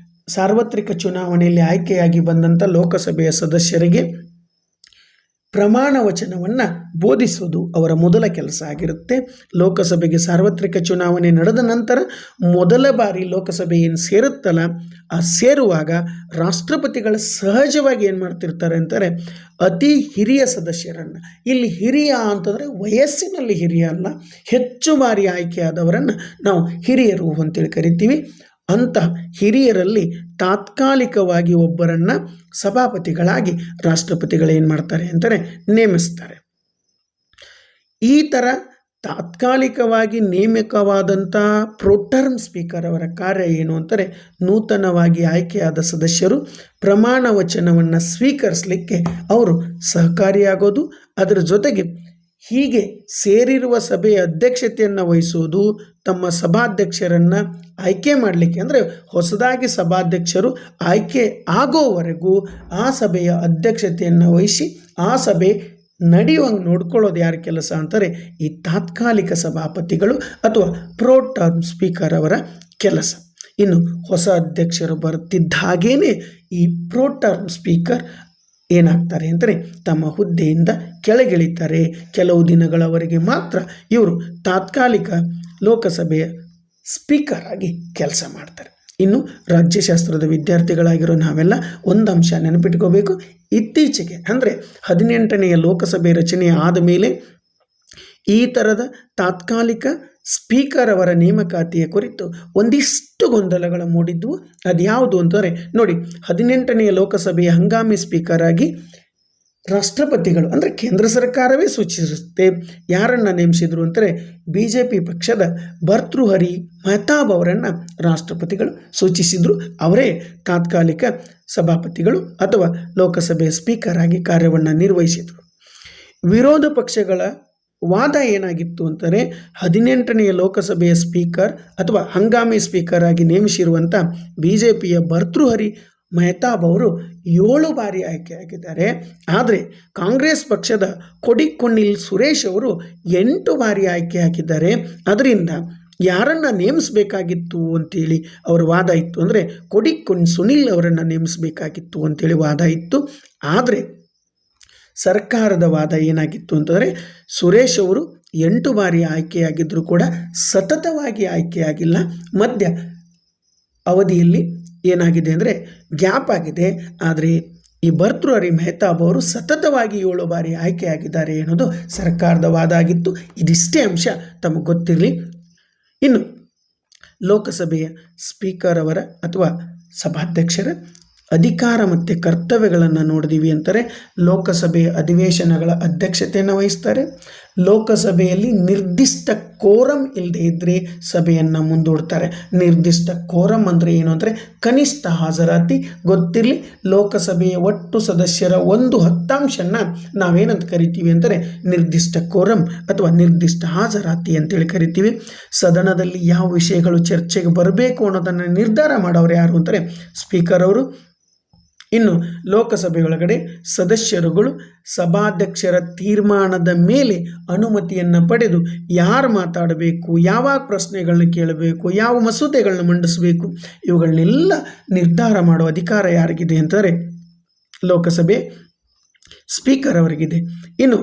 ಸಾರ್ವತ್ರಿಕ ಚುನಾವಣೆಯಲ್ಲಿ ಆಯ್ಕೆಯಾಗಿ ಬಂದಂಥ ಲೋಕಸಭೆಯ ಸದಸ್ಯರಿಗೆ ಪ್ರಮಾಣ ವಚನವನ್ನು ಬೋಧಿಸುವುದು ಅವರ ಮೊದಲ ಕೆಲಸ ಆಗಿರುತ್ತೆ. ಲೋಕಸಭೆಗೆ ಸಾರ್ವತ್ರಿಕ ಚುನಾವಣೆ ನಡೆದ ನಂತರ ಮೊದಲ ಬಾರಿ ಲೋಕಸಭೆ ಏನು ಸೇರುತ್ತಲ್ಲ, ಆ ಸೇರುವಾಗ ರಾಷ್ಟ್ರಪತಿಗಳ ಸಹಜವಾಗಿ ಏನು ಮಾಡ್ತಿರ್ತಾರೆ ಅಂತಾರೆ, ಅತಿ ಹಿರಿಯ ಸದಸ್ಯರನ್ನು, ಇಲ್ಲಿ ಹಿರಿಯ ಅಂತಂದರೆ ವಯಸ್ಸಿನಲ್ಲಿ ಹಿರಿಯ ಅಲ್ಲ, ಹೆಚ್ಚು ಬಾರಿ ಆಯ್ಕೆಯಾದವರನ್ನು ನಾವು ಹಿರಿಯರು ಅಂತೇಳಿ ಕರಿತೀವಿ. ಅಂಥ ಹಿರಿಯರಲ್ಲಿ ತಾತ್ಕಾಲಿಕವಾಗಿ ಒಬ್ಬರನ್ನು ಸಭಾಪತಿಗಳಾಗಿ ರಾಷ್ಟ್ರಪತಿಗಳು ಏನು ಮಾಡ್ತಾರೆ ಅಂತಾರೆ, ನೇಮಿಸ್ತಾರೆ. ಈ ಥರ ತಾತ್ಕಾಲಿಕವಾಗಿ ನೇಮಕವಾದಂಥ ಪ್ರೋಟರ್ಮ್ ಸ್ಪೀಕರ್ ಅವರ ಕಾರ್ಯ ಏನು ಅಂತಾರೆ, ನೂತನವಾಗಿ ಆಯ್ಕೆಯಾದ ಸದಸ್ಯರು ಪ್ರಮಾಣ ವಚನವನ್ನು ಸ್ವೀಕರಿಸಲಿಕ್ಕೆ ಅವರು ಸಹಕಾರಿಯಾಗೋದು, ಅದರ ಜೊತೆಗೆ ಹೀಗೆ ಸೇರಿರುವ ಸಭೆಯ ಅಧ್ಯಕ್ಷತೆಯನ್ನು ವಹಿಸುವುದು, ತಮ್ಮ ಸಭಾಧ್ಯಕ್ಷರನ್ನು ಆಯ್ಕೆ ಮಾಡಲಿಕ್ಕೆ ಅಂದರೆ ಹೊಸದಾಗಿ ಸಭಾಧ್ಯಕ್ಷರು ಆಯ್ಕೆ ಆಗೋವರೆಗೂ ಆ ಸಭೆಯ ಅಧ್ಯಕ್ಷತೆಯನ್ನು ವಹಿಸಿ ಆ ಸಭೆ ನಡೆಯುವಂಗೆ ನೋಡ್ಕೊಳ್ಳೋದು ಯಾರ ಕೆಲಸ ಅಂತಾರೆ, ಈ ತಾತ್ಕಾಲಿಕ ಸಭಾಪತಿಗಳು ಅಥವಾ ಪ್ರೋಟರ್ಮ್ ಸ್ಪೀಕರ್ ಅವರ ಕೆಲಸ. ಇನ್ನು ಹೊಸ ಅಧ್ಯಕ್ಷರು ಬರುತ್ತಿದ್ದ ಹಾಗೇನೆ ಈ ಪ್ರೋಟರ್ಮ್ ಸ್ಪೀಕರ್ ಏನಾಗ್ತಾರೆ ಅಂದರೆ ತಮ್ಮ ಹುದ್ದೆಯಿಂದ ಕೆಳಗಿಳಿತಾರೆ. ಕೆಲವು ದಿನಗಳವರೆಗೆ ಮಾತ್ರ ಇವರು ತಾತ್ಕಾಲಿಕ ಲೋಕಸಭೆಯ ಸ್ಪೀಕರ್ ಆಗಿ ಕೆಲಸ ಮಾಡ್ತಾರೆ. ಇನ್ನು ರಾಜ್ಯಶಾಸ್ತ್ರದ ವಿದ್ಯಾರ್ಥಿಗಳಾಗಿರೋ ನಾವೆಲ್ಲ ಒಂದು ಅಂಶ ನೆನಪಿಟ್ಕೋಬೇಕು, ಇತ್ತೀಚೆಗೆ ಅಂದರೆ 18ನೆಯ ಲೋಕಸಭೆ ರಚನೆ ಆದ ಮೇಲೆ ಈ ಥರದ ತಾತ್ಕಾಲಿಕ ಸ್ಪೀಕರ್ ಅವರ ನೇಮಕಾತಿಯ ಕುರಿತು ಒಂದಿಷ್ಟು ಗೊಂದಲಗಳ ಮೂಡಿದ್ವು. ಅದ್ಯಾವುದು ಅಂತಂದರೆ ನೋಡಿ, 18ನೆಯ ಲೋಕಸಭೆಯ ಹಂಗಾಮಿ ಸ್ಪೀಕರ್ ಆಗಿ ರಾಷ್ಟ್ರಪತಿಗಳು ಅಂದರೆ ಕೇಂದ್ರ ಸರ್ಕಾರವೇ ಸೂಚಿಸುತ್ತೆ ಯಾರನ್ನು ನೇಮಿಸಿದ್ರು ಅಂತಾರೆ, BJP ಪಕ್ಷದ ಭರ್ತೃಹರಿ ಮೆಹತಾಬ್ ಅವರನ್ನು ರಾಷ್ಟ್ರಪತಿಗಳು ಸೂಚಿಸಿದರು. ಅವರೇ ತಾತ್ಕಾಲಿಕ ಸಭಾಪತಿಗಳು ಅಥವಾ ಲೋಕಸಭೆಯ ಸ್ಪೀಕರ್ ಆಗಿ ಕಾರ್ಯವನ್ನು ನಿರ್ವಹಿಸಿದರು. ವಿರೋಧ ಪಕ್ಷಗಳ ವಾದ ಏನಾಗಿತ್ತು ಅಂತಾರೆ, 18ನೆಯ ಲೋಕಸಭೆಯ ಸ್ಪೀಕರ್ ಅಥವಾ ಹಂಗಾಮಿ ಸ್ಪೀಕರ್ ಆಗಿ ನೇಮಿಸಿರುವಂಥ BJPಯ ಭರ್ತೃಹರಿ ಮೆಹತಾಬ್ ಅವರು 7 ಬಾರಿ ಆಯ್ಕೆಯಾಗಿದ್ದಾರೆ. ಆದರೆ ಕಾಂಗ್ರೆಸ್ ಪಕ್ಷದ ಕೊಡಿಕೊನ್ನಿಲ್ ಸುರೇಶ್ ಅವರು 8 ಬಾರಿ ಆಯ್ಕೆಯಾಗಿದ್ದಾರೆ. ಅದರಿಂದ ಯಾರನ್ನು ನೇಮಿಸಬೇಕಾಗಿತ್ತು ಅಂತೇಳಿ ಅವರ ವಾದ ಇತ್ತು. ಅಂದರೆ ಕೊಡಿಕೊನ್ ಸುನಿಲ್ ಅವರನ್ನು ನೇಮಿಸಬೇಕಾಗಿತ್ತು ಅಂತೇಳಿ ವಾದ ಇತ್ತು. ಆದರೆ ಸರ್ಕಾರದ ವಾದ ಏನಾಗಿತ್ತು ಅಂತಂದರೆ, ಸುರೇಶ್ ಅವರು 8 ಬಾರಿ ಆಯ್ಕೆಯಾಗಿದ್ದರೂ ಕೂಡ ಸತತವಾಗಿ ಆಯ್ಕೆಯಾಗಿಲ್ಲ, ಮಧ್ಯ ಅವಧಿಯಲ್ಲಿ ಏನಾಗಿದೆ ಅಂದರೆ ಗ್ಯಾಪ್ ಆಗಿದೆ. ಆದರೆ ಈ ಭರ್ತೃಹರಿ ಮೆಹತಾಬ್ ಅವರು ಸತತವಾಗಿ 7 ಬಾರಿ ಆಯ್ಕೆಯಾಗಿದ್ದಾರೆ ಅನ್ನೋದು ಸರ್ಕಾರದ ವಾದ ಆಗಿತ್ತು. ಇದಿಷ್ಟೇ ಅಂಶ ತಮಗೆ ಗೊತ್ತಿರಲಿ. ಇನ್ನು ಲೋಕಸಭೆಯ ಸ್ಪೀಕರ್ ಅವರ ಅಥವಾ ಸಭಾಧ್ಯಕ್ಷರ ಅಧಿಕಾರ ಮತ್ತು ಕರ್ತವ್ಯಗಳನ್ನು ನೋಡಿದೀವಿ ಅಂತಾರೆ. ಲೋಕಸಭೆಯ ಅಧಿವೇಶನಗಳ ಅಧ್ಯಕ್ಷತೆಯನ್ನು ವಹಿಸ್ತಾರೆ. ಲೋಕಸಭೆಯಲ್ಲಿ ನಿರ್ದಿಷ್ಟ ಕೋರಮ್ ಇಲ್ಲದೆ ಇದ್ದರೆ ಸಭೆಯನ್ನು ಮುಂದೂಡ್ತಾರೆ. ನಿರ್ದಿಷ್ಟ ಕೋರಮ್ ಅಂದರೆ ಏನು ಅಂದರೆ ಕನಿಷ್ಠ ಹಾಜರಾತಿ. ಗೊತ್ತಿರಲಿ, ಲೋಕಸಭೆಯ ಒಟ್ಟು ಸದಸ್ಯರ 1/10 ನಾವೇನಂತ ಕರಿತೀವಿ ಅಂದರೆ ನಿರ್ದಿಷ್ಟ ಕೋರಮ್ ಅಥವಾ ನಿರ್ದಿಷ್ಟ ಹಾಜರಾತಿ ಅಂತೇಳಿ ಕರಿತೀವಿ. ಸದನದಲ್ಲಿ ಯಾವ ವಿಷಯಗಳು ಚರ್ಚೆಗೆ ಬರಬೇಕು ಅನ್ನೋದನ್ನು ನಿರ್ಧಾರ ಮಾಡೋರು ಯಾರು ಅಂತಾರೆ ಸ್ಪೀಕರ್ ಅವರು. ಇನ್ನು ಲೋಕಸಭೆಯೊಳಗಡೆ ಸದಸ್ಯರುಗಳು ಸಭಾಧ್ಯಕ್ಷರ ತೀರ್ಮಾನದ ಮೇಲೆ ಅನುಮತಿಯನ್ನು ಪಡೆದು ಯಾರು ಮಾತಾಡಬೇಕು, ಯಾವಾಗ ಪ್ರಶ್ನೆಗಳನ್ನ ಕೇಳಬೇಕು, ಯಾವ ಮಸೂದೆಗಳನ್ನ ಮಂಡಿಸಬೇಕು, ಇವುಗಳನ್ನೆಲ್ಲ ನಿರ್ಧಾರ ಮಾಡುವ ಅಧಿಕಾರ ಯಾರಿಗಿದೆ ಅಂತಾರೆ ಲೋಕಸಭೆ ಸ್ಪೀಕರ್ ಅವರಿಗಿದೆ. ಇನ್ನು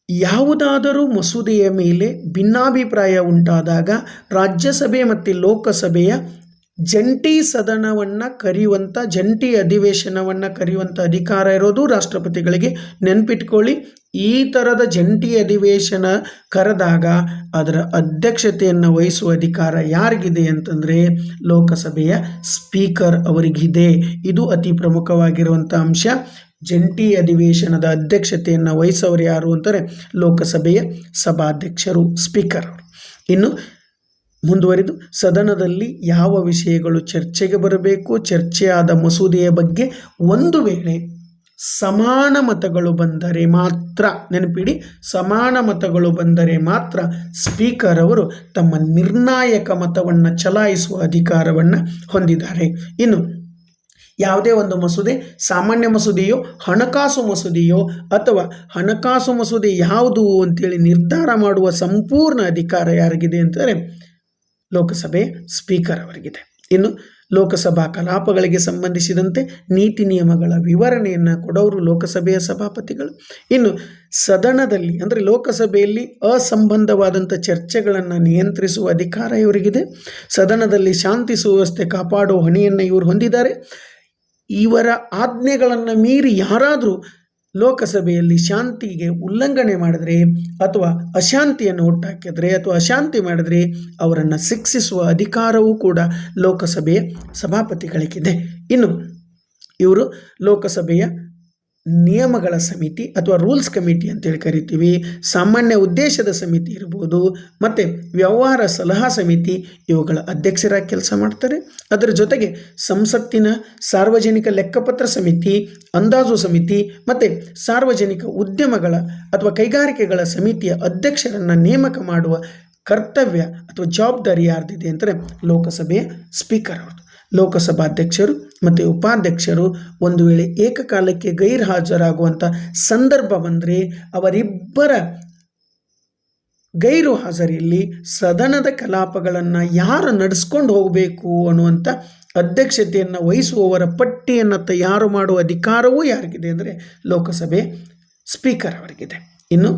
ಯಾವುದಾದರೂ ಮಸೂದೆಯ ಮೇಲೆ ಭಿನ್ನಾಭಿಪ್ರಾಯ ಉಂಟಾದಾಗ ರಾಜ್ಯಸಭೆ ಮತ್ತು ಲೋಕಸಭೆಯ ಜಂಟಿ ಸದನವನ್ನು ಕರೆಯುವಂಥ ಜಂಟಿ ಅಧಿವೇಶನವನ್ನು ಕರೆಯುವಂಥ ಅಧಿಕಾರ ಇರೋದು ರಾಷ್ಟ್ರಪತಿಗಳಿಗೆ. ನೆನಪಿಟ್ಕೊಳ್ಳಿ, ಈ ಥರದ ಜಂಟಿ ಅಧಿವೇಶನ ಕರೆದಾಗ ಅದರ ಅಧ್ಯಕ್ಷತೆಯನ್ನು ವಹಿಸುವ ಅಧಿಕಾರ ಯಾರಿಗಿದೆ ಅಂತಂದರೆ ಲೋಕಸಭೆಯ ಸ್ಪೀಕರ್ ಅವರಿಗಿದೆ. ಇದು ಅತಿ ಪ್ರಮುಖವಾಗಿರುವಂಥ ಅಂಶ. ಜಂಟಿ ಅಧಿವೇಶನದ ಅಧ್ಯಕ್ಷತೆಯನ್ನು ವಹಿಸೋರು ಯಾರು ಅಂತಾರೆ ಲೋಕಸಭೆಯ ಸಭಾಧ್ಯಕ್ಷರು, ಸ್ಪೀಕರ್ ಅವರು. ಇನ್ನು ಮುಂದುವರಿದು ಸದನದಲ್ಲಿ ಯಾವ ವಿಷಯಗಳು ಚರ್ಚೆಗೆ ಬರಬೇಕು, ಚರ್ಚೆಯಾದ ಮಸೂದೆಯ ಬಗ್ಗೆ ಒಂದು ವೇಳೆ ಸಮಾನ ಮತಗಳು ಬಂದರೆ ಮಾತ್ರ, ನೆನಪಿಡಿ, ಸಮಾನ ಮತಗಳು ಬಂದರೆ ಮಾತ್ರ ಸ್ಪೀಕರ್ ಅವರು ತಮ್ಮ ನಿರ್ಣಾಯಕ ಮತವನ್ನು ಚಲಾಯಿಸುವ ಅಧಿಕಾರವನ್ನು ಹೊಂದಿದ್ದಾರೆ. ಇನ್ನು ಯಾವುದೇ ಒಂದು ಮಸೂದೆ ಸಾಮಾನ್ಯ ಮಸೂದೆಯೋ ಹಣಕಾಸು ಮಸೂದೆಯೋ ಅಥವಾ ಹಣಕಾಸು ಮಸೂದೆ ಯಾವುದು ಅಂತೇಳಿ ನಿರ್ಧಾರ ಮಾಡುವ ಸಂಪೂರ್ಣ ಅಧಿಕಾರ ಯಾರಿಗಿದೆ ಅಂತಂದರೆ ಲೋಕಸಭೆಯ ಸ್ಪೀಕರ್ ಅವರಿಗಿದೆ. ಇನ್ನು ಲೋಕಸಭಾ ಕಲಾಪಗಳಿಗೆ ಸಂಬಂಧಿಸಿದಂತೆ ನೀತಿ ನಿಯಮಗಳ ವಿವರಣೆಯನ್ನು ಕೊಡೋರು ಲೋಕಸಭೆಯ ಸಭಾಪತಿಗಳು. ಇನ್ನು ಸದನದಲ್ಲಿ ಅಂದರೆ ಲೋಕಸಭೆಯಲ್ಲಿ ಅಸಂಬಂಧವಾದಂಥ ಚರ್ಚೆಗಳನ್ನು ನಿಯಂತ್ರಿಸುವ ಅಧಿಕಾರ ಇವರಿಗಿದೆ. ಸದನದಲ್ಲಿ ಶಾಂತಿ ಸುವ್ಯವಸ್ಥೆ ಕಾಪಾಡುವ ಹೊಣೆಯನ್ನು ಇವರು ಹೊಂದಿದ್ದಾರೆ. ಇವರ ಆಜ್ಞೆಗಳನ್ನು ಮೀರಿ ಯಾರಾದರೂ ಲೋಕಸಭೆಯಲ್ಲಿ ಶಾಂತಿಗೆ ಉಲ್ಲಂಘನೆ ಮಾಡಿದರೆ ಅಥವಾ ಅಶಾಂತಿಯನ್ನು ಹುಟ್ಟಾಕಿದರೆ ಅಥವಾ ಅಶಾಂತಿ ಮಾಡಿದರೆ ಅವರನ್ನು ಶಿಕ್ಷಿಸುವ ಅಧಿಕಾರವೂ ಕೂಡ ಲೋಕಸಭೆಯ ಸಭಾಪತಿಗಳಿಗಿದೆ. ಇನ್ನು ಇವರು ಲೋಕಸಭೆಯ ನಿಯಮಗಳ ಸಮಿತಿ ಅಥವಾ ರೂಲ್ಸ್ ಕಮಿಟಿ ಅಂತೇಳಿ ಕರಿತೀವಿ, ಸಾಮಾನ್ಯ ಉದ್ದೇಶದ ಸಮಿತಿ ಇರ್ಬೋದು, ಮತ್ತು ವ್ಯವಹಾರ ಸಲಹಾ ಸಮಿತಿ, ಇವುಗಳ ಅಧ್ಯಕ್ಷರಾಗಿ ಕೆಲಸ ಮಾಡ್ತಾರೆ. ಅದರ ಜೊತೆಗೆ ಸಂಸತ್ತಿನ ಸಾರ್ವಜನಿಕ ಲೆಕ್ಕಪತ್ರ ಸಮಿತಿ, ಅಂದಾಜು ಸಮಿತಿ ಮತ್ತು ಸಾರ್ವಜನಿಕ ಉದ್ಯಮಗಳ ಅಥವಾ ಕೈಗಾರಿಕೆಗಳ ಸಮಿತಿಯ ಅಧ್ಯಕ್ಷರನ್ನು ನೇಮಕ ಮಾಡುವ ಕರ್ತವ್ಯ ಅಥವಾ ಜವಾಬ್ದಾರಿ ಯಾರ್ದಿದೆ ಅಂದರೆ ಲೋಕಸಭೆಯ ಸ್ಪೀಕರ್ ಅವರು. ಲೋಕಸಭಾಧ್ಯಕ್ಷರು ಮತ್ತು ಉಪಾಧ್ಯಕ್ಷರು ಒಂದು ವೇಳೆ ಏಕಕಾಲಕ್ಕೆ ಗೈರು ಹಾಜರಾಗುವಂಥ ಸಂದರ್ಭ ಬಂದರೆ ಅವರಿಬ್ಬರ ಗೈರು ಹಾಜರಿಯಲ್ಲಿ ಸದನದ ಕಲಾಪಗಳನ್ನು ಯಾರು ನಡೆಸ್ಕೊಂಡು ಹೋಗಬೇಕು ಅನ್ನುವಂಥ ಅಧ್ಯಕ್ಷತೆಯನ್ನು ವಹಿಸುವವರ ಪಟ್ಟಿಯನ್ನು ತಯಾರು ಮಾಡುವ ಅಧಿಕಾರವೂ ಯಾರಿಗಿದೆ ಅಂದರೆ ಲೋಕಸಭೆಯ ಸ್ಪೀಕರ್ ಅವರಿಗಿದೆ. ಇನ್ನು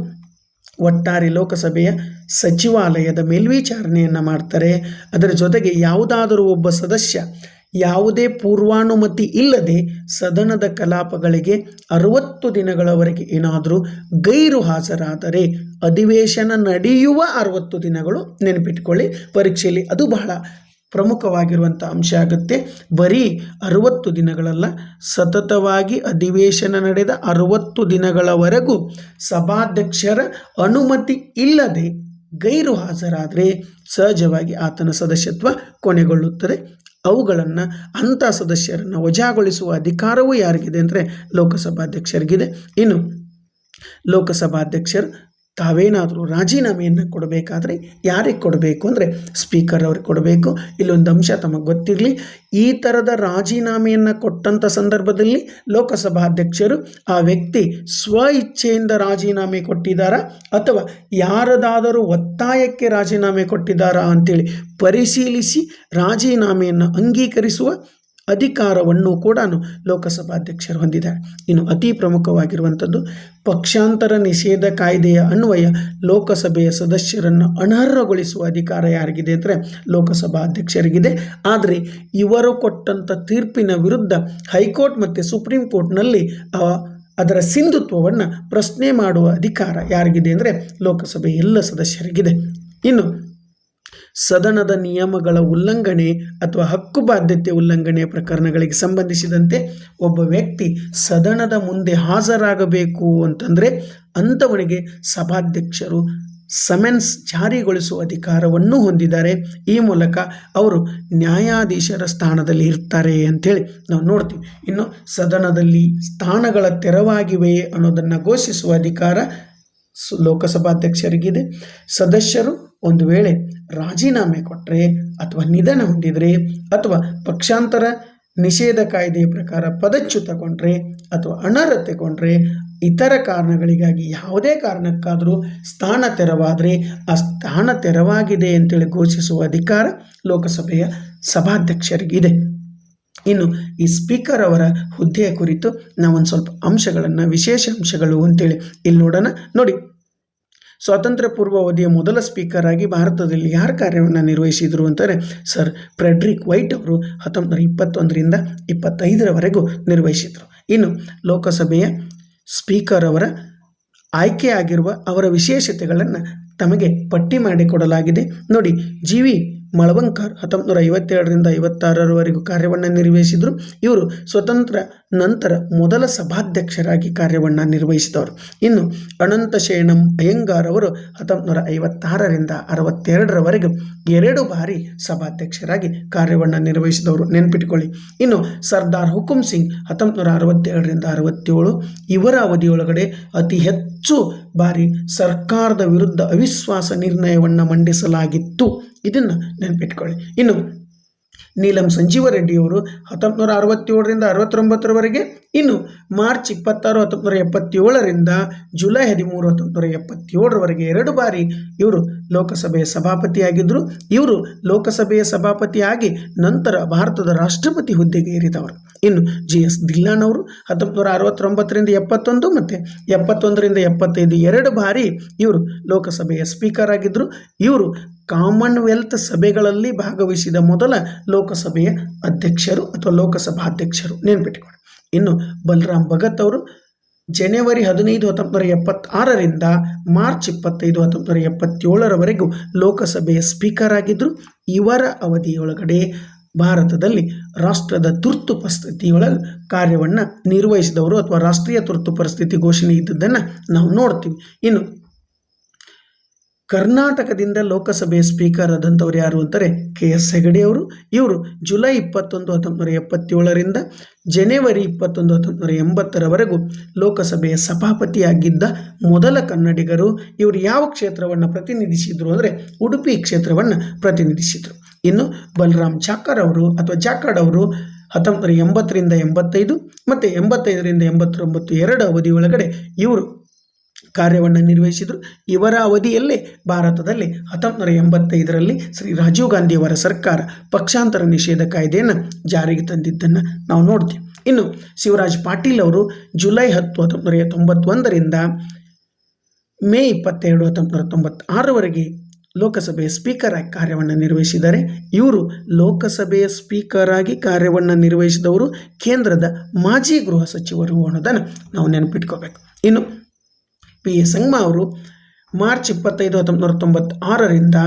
ಒಟ್ಟಾರೆ ಲೋಕಸಭೆಯ ಸಚಿವಾಲಯದ ಮೇಲ್ವಿಚಾರಣೆಯನ್ನು ಮಾಡ್ತಾರೆ. ಅದರ ಜೊತೆಗೆ ಯಾವುದಾದರೂ ಒಬ್ಬ ಸದಸ್ಯ ಯಾವುದೇ ಪೂರ್ವಾನುಮತಿ ಇಲ್ಲದೆ ಸದನದ ಕಲಾಪಗಳಿಗೆ 60 ದಿನಗಳವರೆಗೆ ಏನಾದರೂ ಗೈರು ಹಾಜರಾದರೆ, ಅಧಿವೇಶನ ನಡೆಯುವ 60 ದಿನಗಳು, ನೆನಪಿಟ್ಕೊಳ್ಳಿ, ಪರೀಕ್ಷೆಯಲ್ಲಿ ಅದು ಬಹಳ ಪ್ರಮುಖವಾಗಿರುವಂಥ ಅಂಶ ಆಗುತ್ತೆ. ಬರೀ 60 ದಿನಗಳಲ್ಲ, ಸತತವಾಗಿ ಅಧಿವೇಶನ ನಡೆದ 60 ದಿನಗಳವರೆಗೂ ಸಭಾಧ್ಯಕ್ಷರ ಅನುಮತಿ ಇಲ್ಲದೆ ಗೈರು ಹಾಜರಾದರೆ ಸಹಜವಾಗಿ ಆತನ ಸದಸ್ಯತ್ವ ಕೊನೆಗೊಳ್ಳುತ್ತದೆ. ಅವುಗಳನ್ನು ಅಂಥ ಸದಸ್ಯರನ್ನು ವಜಾಗೊಳಿಸುವ ಅಧಿಕಾರವೂ ಯಾರಿಗಿದೆ ಅಂದರೆ ಲೋಕಸಭಾಧ್ಯಕ್ಷರಿಗಿದೆ. ಇನ್ನು ಲೋಕಸಭಾಧ್ಯಕ್ಷರು ತಾವೇನಾದರೂ ರಾಜೀನಾಮೆಯನ್ನು ಕೊಡಬೇಕಾದ್ರೆ ಯಾರಿಗೆ ಕೊಡಬೇಕು ಅಂದರೆ ಸ್ಪೀಕರ್ ಅವ್ರಿಗೆ ಕೊಡಬೇಕು. ಇಲ್ಲೊಂದು ಅಂಶ ತಮಗೆ ಗೊತ್ತಿರಲಿ, ಈ ಥರದ ರಾಜೀನಾಮೆಯನ್ನು ಕೊಟ್ಟಂಥ ಸಂದರ್ಭದಲ್ಲಿ ಲೋಕಸಭಾಧ್ಯಕ್ಷರು ಆ ವ್ಯಕ್ತಿ ಸ್ವ ಇಚ್ಛೆಯಿಂದ ರಾಜೀನಾಮೆ ಕೊಟ್ಟಿದ್ದಾರಾ ಅಥವಾ ಯಾರದಾದರೂ ಒತ್ತಾಯಕ್ಕೆ ರಾಜೀನಾಮೆ ಕೊಟ್ಟಿದ್ದಾರಾ ಅಂತೇಳಿ ಪರಿಶೀಲಿಸಿ ರಾಜೀನಾಮೆಯನ್ನು ಅಂಗೀಕರಿಸುವ ಅಧಿಕಾರವನ್ನು ಕೂಡ ಲೋಕಸಭಾಧ್ಯಕ್ಷರು ಹೊಂದಿದ್ದಾರೆ. ಇನ್ನು ಅತಿ ಪ್ರಮುಖವಾಗಿರುವಂಥದ್ದು ಪಕ್ಷಾಂತರ ನಿಷೇಧ ಕಾಯ್ದೆಯ ಅನ್ವಯ ಲೋಕಸಭೆಯ ಸದಸ್ಯರನ್ನು ಅನರ್ಹಗೊಳಿಸುವ ಅಧಿಕಾರ ಯಾರಿಗಿದೆ ಅಂದರೆ ಲೋಕಸಭಾ ಅಧ್ಯಕ್ಷರಿಗಿದೆ. ಆದರೆ ಇವರು ಕೊಟ್ಟಂಥ ತೀರ್ಪಿನ ವಿರುದ್ಧ ಹೈಕೋರ್ಟ್ ಮತ್ತು ಸುಪ್ರೀಂ ಕೋರ್ಟ್ನಲ್ಲಿ ಅದರ ಸಿಂಧುತ್ವವನ್ನು ಪ್ರಶ್ನೆ ಮಾಡುವ ಅಧಿಕಾರ ಯಾರಿಗಿದೆ ಅಂದರೆ ಲೋಕಸಭೆ ಎಲ್ಲ ಸದಸ್ಯರಿಗಿದೆ. ಇನ್ನು ಸದನದ ನಿಯಮಗಳ ಉಲ್ಲಂಘನೆ ಅಥವಾ ಹಕ್ಕು ಬಾಧ್ಯತೆ ಉಲ್ಲಂಘನೆಯ ಪ್ರಕರಣಗಳಿಗೆ ಸಂಬಂಧಿಸಿದಂತೆ ಒಬ್ಬ ವ್ಯಕ್ತಿ ಸದನದ ಮುಂದೆ ಹಾಜರಾಗಬೇಕು ಅಂತಂದರೆ ಅಂಥವನಿಗೆ ಸಭಾಧ್ಯಕ್ಷರು ಸಮನ್ಸ್ ಜಾರಿಗೊಳಿಸುವ ಅಧಿಕಾರವನ್ನು ಹೊಂದಿದ್ದಾರೆ. ಈ ಮೂಲಕ ಅವರು ನ್ಯಾಯಾಧೀಶರ ಸ್ಥಾನದಲ್ಲಿ ಇರ್ತಾರೆ ಅಂಥೇಳಿ ನಾವು ನೋಡ್ತೀವಿ. ಇನ್ನು ಸದನದಲ್ಲಿ ಸ್ಥಾನಗಳ ತೆರವಾಗಿವೆಯೇ ಅನ್ನೋದನ್ನು ಘೋಷಿಸುವ ಅಧಿಕಾರ ಲೋಕಸಭಾಧ್ಯಕ್ಷರಿಗಿದೆ. ಸದಸ್ಯರು ಒಂದು ವೇಳೆ ರಾಜೀನಾಮೆ ಕೊಟ್ಟರೆ ಅಥವಾ ನಿಧನ ಹೊಂದಿದರೆ ಅಥವಾ ಪಕ್ಷಾಂತರ ನಿಷೇಧ ಕಾಯ್ದೆಯ ಪ್ರಕಾರ ಪದಚ್ಯುತಗೊಂಡ್ರೆ ಅಥವಾ ಅನರ್ಹತೆಗೊಂಡ್ರೆ ಇತರ ಕಾರಣಗಳಿಗಾಗಿ ಯಾವುದೇ ಕಾರಣಕ್ಕಾದರೂ ಸ್ಥಾನ ತೆರವಾದರೆ ಆ ಸ್ಥಾನ ತೆರವಾಗಿದೆ ಅಂತೇಳಿ ಘೋಷಿಸುವ ಅಧಿಕಾರ ಲೋಕಸಭೆಯ ಸಭಾಧ್ಯಕ್ಷರಿಗಿದೆ. ಇನ್ನು ಈ ಸ್ಪೀಕರ್ ಅವರ ಹುದ್ದೆಯ ಕುರಿತು ನಾವೊಂದು ಸ್ವಲ್ಪ ಅಂಶಗಳನ್ನು, ವಿಶೇಷ ಅಂಶಗಳು ಅಂತೇಳಿ ಇಲ್ಲಿ ನೋಡೋಣ. ನೋಡಿ, ಸ್ವಾತಂತ್ರ್ಯ ಪೂರ್ವ ಅವಧಿಯ ಮೊದಲ ಸ್ಪೀಕರ್ ಆಗಿ ಭಾರತದಲ್ಲಿ ಯಾರು ಕಾರ್ಯವನ್ನು ನಿರ್ವಹಿಸಿದರು ಅಂತಾರೆ ಸರ್ ಫ್ರೆಡ್ರಿಕ್ ವೈಟ್ ಅವರು 1921ರಿಂದ 25ರವರೆಗೂ ನಿರ್ವಹಿಸಿದರು. ಇನ್ನು ಲೋಕಸಭೆಯ ಸ್ಪೀಕರ್ ಅವರ ಆಯ್ಕೆಯಾಗಿರುವ ಅವರ ವಿಶೇಷತೆಗಳನ್ನು ತಮಗೆ ಪಟ್ಟಿ ಮಾಡಿಕೊಡಲಾಗಿದೆ. ನೋಡಿ, ಜಿ ವಿ ಮಳವಂಕರ್ 1957ರಿಂದ 56ರವರೆಗೂ ಕಾರ್ಯವನ್ನು ನಿರ್ವಹಿಸಿದರು. ಇವರು ಸ್ವತಂತ್ರ ನಂತರ ಮೊದಲ ಸಭಾಧ್ಯಕ್ಷರಾಗಿ ಕಾರ್ಯವನ್ನು ನಿರ್ವಹಿಸಿದವರು. ಇನ್ನು ಅನಂತಶಯನಂ ಅಯ್ಯಂಗಾರ್ ಅವರು 1956ರಿಂದ 62ರವರೆಗೂ 2 ಬಾರಿ ಸಭಾಧ್ಯಕ್ಷರಾಗಿ ಕಾರ್ಯವನ್ನು ನಿರ್ವಹಿಸಿದವರು, ನೆನಪಿಟ್ಕೊಳ್ಳಿ. ಇನ್ನು ಸರ್ದಾರ್ ಹುಕುಂ ಸಿಂಗ್ 1967ರಿಂದ 67 ಇವರ ಅವಧಿಯೊಳಗಡೆ ಅತಿ ಹೆಚ್ಚು ಬಾರಿ ಸರ್ಕಾರದ ವಿರುದ್ಧ ಅವಿಶ್ವಾಸ ನಿರ್ಣಯವನ್ನು ಮಂಡಿಸಲಾಗಿತ್ತು. ಇದನ್ನು ನೆನಪಿಟ್ಕೊಳ್ಳಿ. ಇನ್ನು ನೀಲಂ ಸಂಜೀವ ರೆಡ್ಡಿಯವರು 1967ರಿಂದ 69ರವರೆಗೆ, ಇನ್ನು ಮಾರ್ಚ್ 26, 1977ರಿಂದ ಜುಲೈ 13, 1977ರವರೆಗೆ 2 ಬಾರಿ ಇವರು ಲೋಕಸಭೆಯ ಸಭಾಪತಿಯಾಗಿದ್ದರು. ಇವರು ಲೋಕಸಭೆಯ ಸಭಾಪತಿಯಾಗಿ ನಂತರ ಭಾರತದ ರಾಷ್ಟ್ರಪತಿ ಹುದ್ದೆಗೆ ಏರಿದವರು. ಇನ್ನು GS ಧಿಲ್ಲಾನ್ ಅವರು 1969ರಿಂದ 71 ಮತ್ತು 71ರಿಂದ 75 2 ಬಾರಿ ಇವರು ಲೋಕಸಭೆಯ ಸ್ಪೀಕರ್ ಆಗಿದ್ದರು. ಇವರು ಕಾಮನ್ವೆಲ್ತ್ ಸಭೆಗಳಲ್ಲಿ ಭಾಗವಹಿಸಿದ ಮೊದಲ ಲೋಕಸಭೆಯ ಅಧ್ಯಕ್ಷರು ಅಥವಾ ಲೋಕಸಭಾಧ್ಯಕ್ಷರು, ನೆನಪಿಟ್ಟುಕೊಳ್ಳಿ. ಇನ್ನು ಬಲರಾಮ್ ಭಗತ್ ಅವರು ಜನವರಿ 15, 1976ರಿಂದ ಮಾರ್ಚ್ 25, 1977ರವರೆಗೂ ಲೋಕಸಭೆಯ ಸ್ಪೀಕರ್ ಆಗಿದ್ದರು. ಇವರ ಅವಧಿಯೊಳಗಡೆ ಭಾರತದಲ್ಲಿ ರಾಷ್ಟ್ರದ ತುರ್ತು ಪರಿಸ್ಥಿತಿಯೊಳಗೆ ಕಾರ್ಯವನ್ನು ನಿರ್ವಹಿಸಿದವರು ಅಥವಾ ರಾಷ್ಟ್ರೀಯ ತುರ್ತು ಪರಿಸ್ಥಿತಿ ಘೋಷಣೆ ಇದ್ದದ್ದನ್ನು ನಾವು ನೋಡ್ತೀವಿ. ಇನ್ನು ಕರ್ನಾಟಕದಿಂದ ಲೋಕಸಭೆಯ ಸ್ಪೀಕರ್ ಆದಂಥವ್ರು ಯಾರು ಅಂತಾರೆ KS ಹೆಗಡೆ ಅವರು. ಇವರು ಜುಲೈ 21, 1977ರಿಂದ ಜನವರಿ 21, 1980ರವರೆಗೂ ಲೋಕಸಭೆಯ ಸಭಾಪತಿಯಾಗಿದ್ದ ಮೊದಲ ಕನ್ನಡಿಗರು. ಇವರು ಯಾವ ಕ್ಷೇತ್ರವನ್ನು ಪ್ರತಿನಿಧಿಸಿದರು ಅಂದರೆ ಉಡುಪಿ ಕ್ಷೇತ್ರವನ್ನು ಪ್ರತಿನಿಧಿಸಿದರು. ಇನ್ನು ಬಲರಾಮ್ ಜಾಖರ್ ಅವರು ಅಥವಾ ಜಾಖಡ್ ಅವರು 1980ರಿಂದ 85 ಮತ್ತು 85ರಿಂದ 89 2 ಅವಧಿಯೊಳಗಡೆ ಇವರು ಕಾರ್ಯವನ್ನು ನಿರ್ವಹಿಸಿದರು. ಇವರ ಅವಧಿಯಲ್ಲೇ ಭಾರತದಲ್ಲಿ 1985ರಲ್ಲಿ ಶ್ರೀ ರಾಜೀವ್ ಗಾಂಧಿಯವರ ಸರ್ಕಾರ ಪಕ್ಷಾಂತರ ನಿಷೇಧ ಕಾಯ್ದೆಯನ್ನು ಜಾರಿಗೆ ತಂದಿದ್ದನ್ನು ನಾವು ನೋಡ್ತೀವಿ. ಇನ್ನು ಶಿವರಾಜ್ ಪಾಟೀಲ್ ಅವರು ಜುಲೈ 10, 1991ರಿಂದ ಮೇ 22, 1996ರವರೆಗೆ ಲೋಕಸಭೆಯ ಸ್ಪೀಕರ್ ಆಗಿ ಕಾರ್ಯವನ್ನು ನಿರ್ವಹಿಸಿದ್ದಾರೆ. ಇವರು ಲೋಕಸಭೆಯ ಸ್ಪೀಕರ್ ಆಗಿ ಕಾರ್ಯವನ್ನು ನಿರ್ವಹಿಸಿದವರು ಕೇಂದ್ರದ ಮಾಜಿ ಗೃಹ ಸಚಿವರು ಅನ್ನೋದನ್ನು ನಾವು ನೆನಪಿಟ್ಕೋಬೇಕು. ಇನ್ನು P.A. ಸಂಗ್ಮಾ ಅವರು ಮಾರ್ಚ್ 25, 1996ರಿಂದ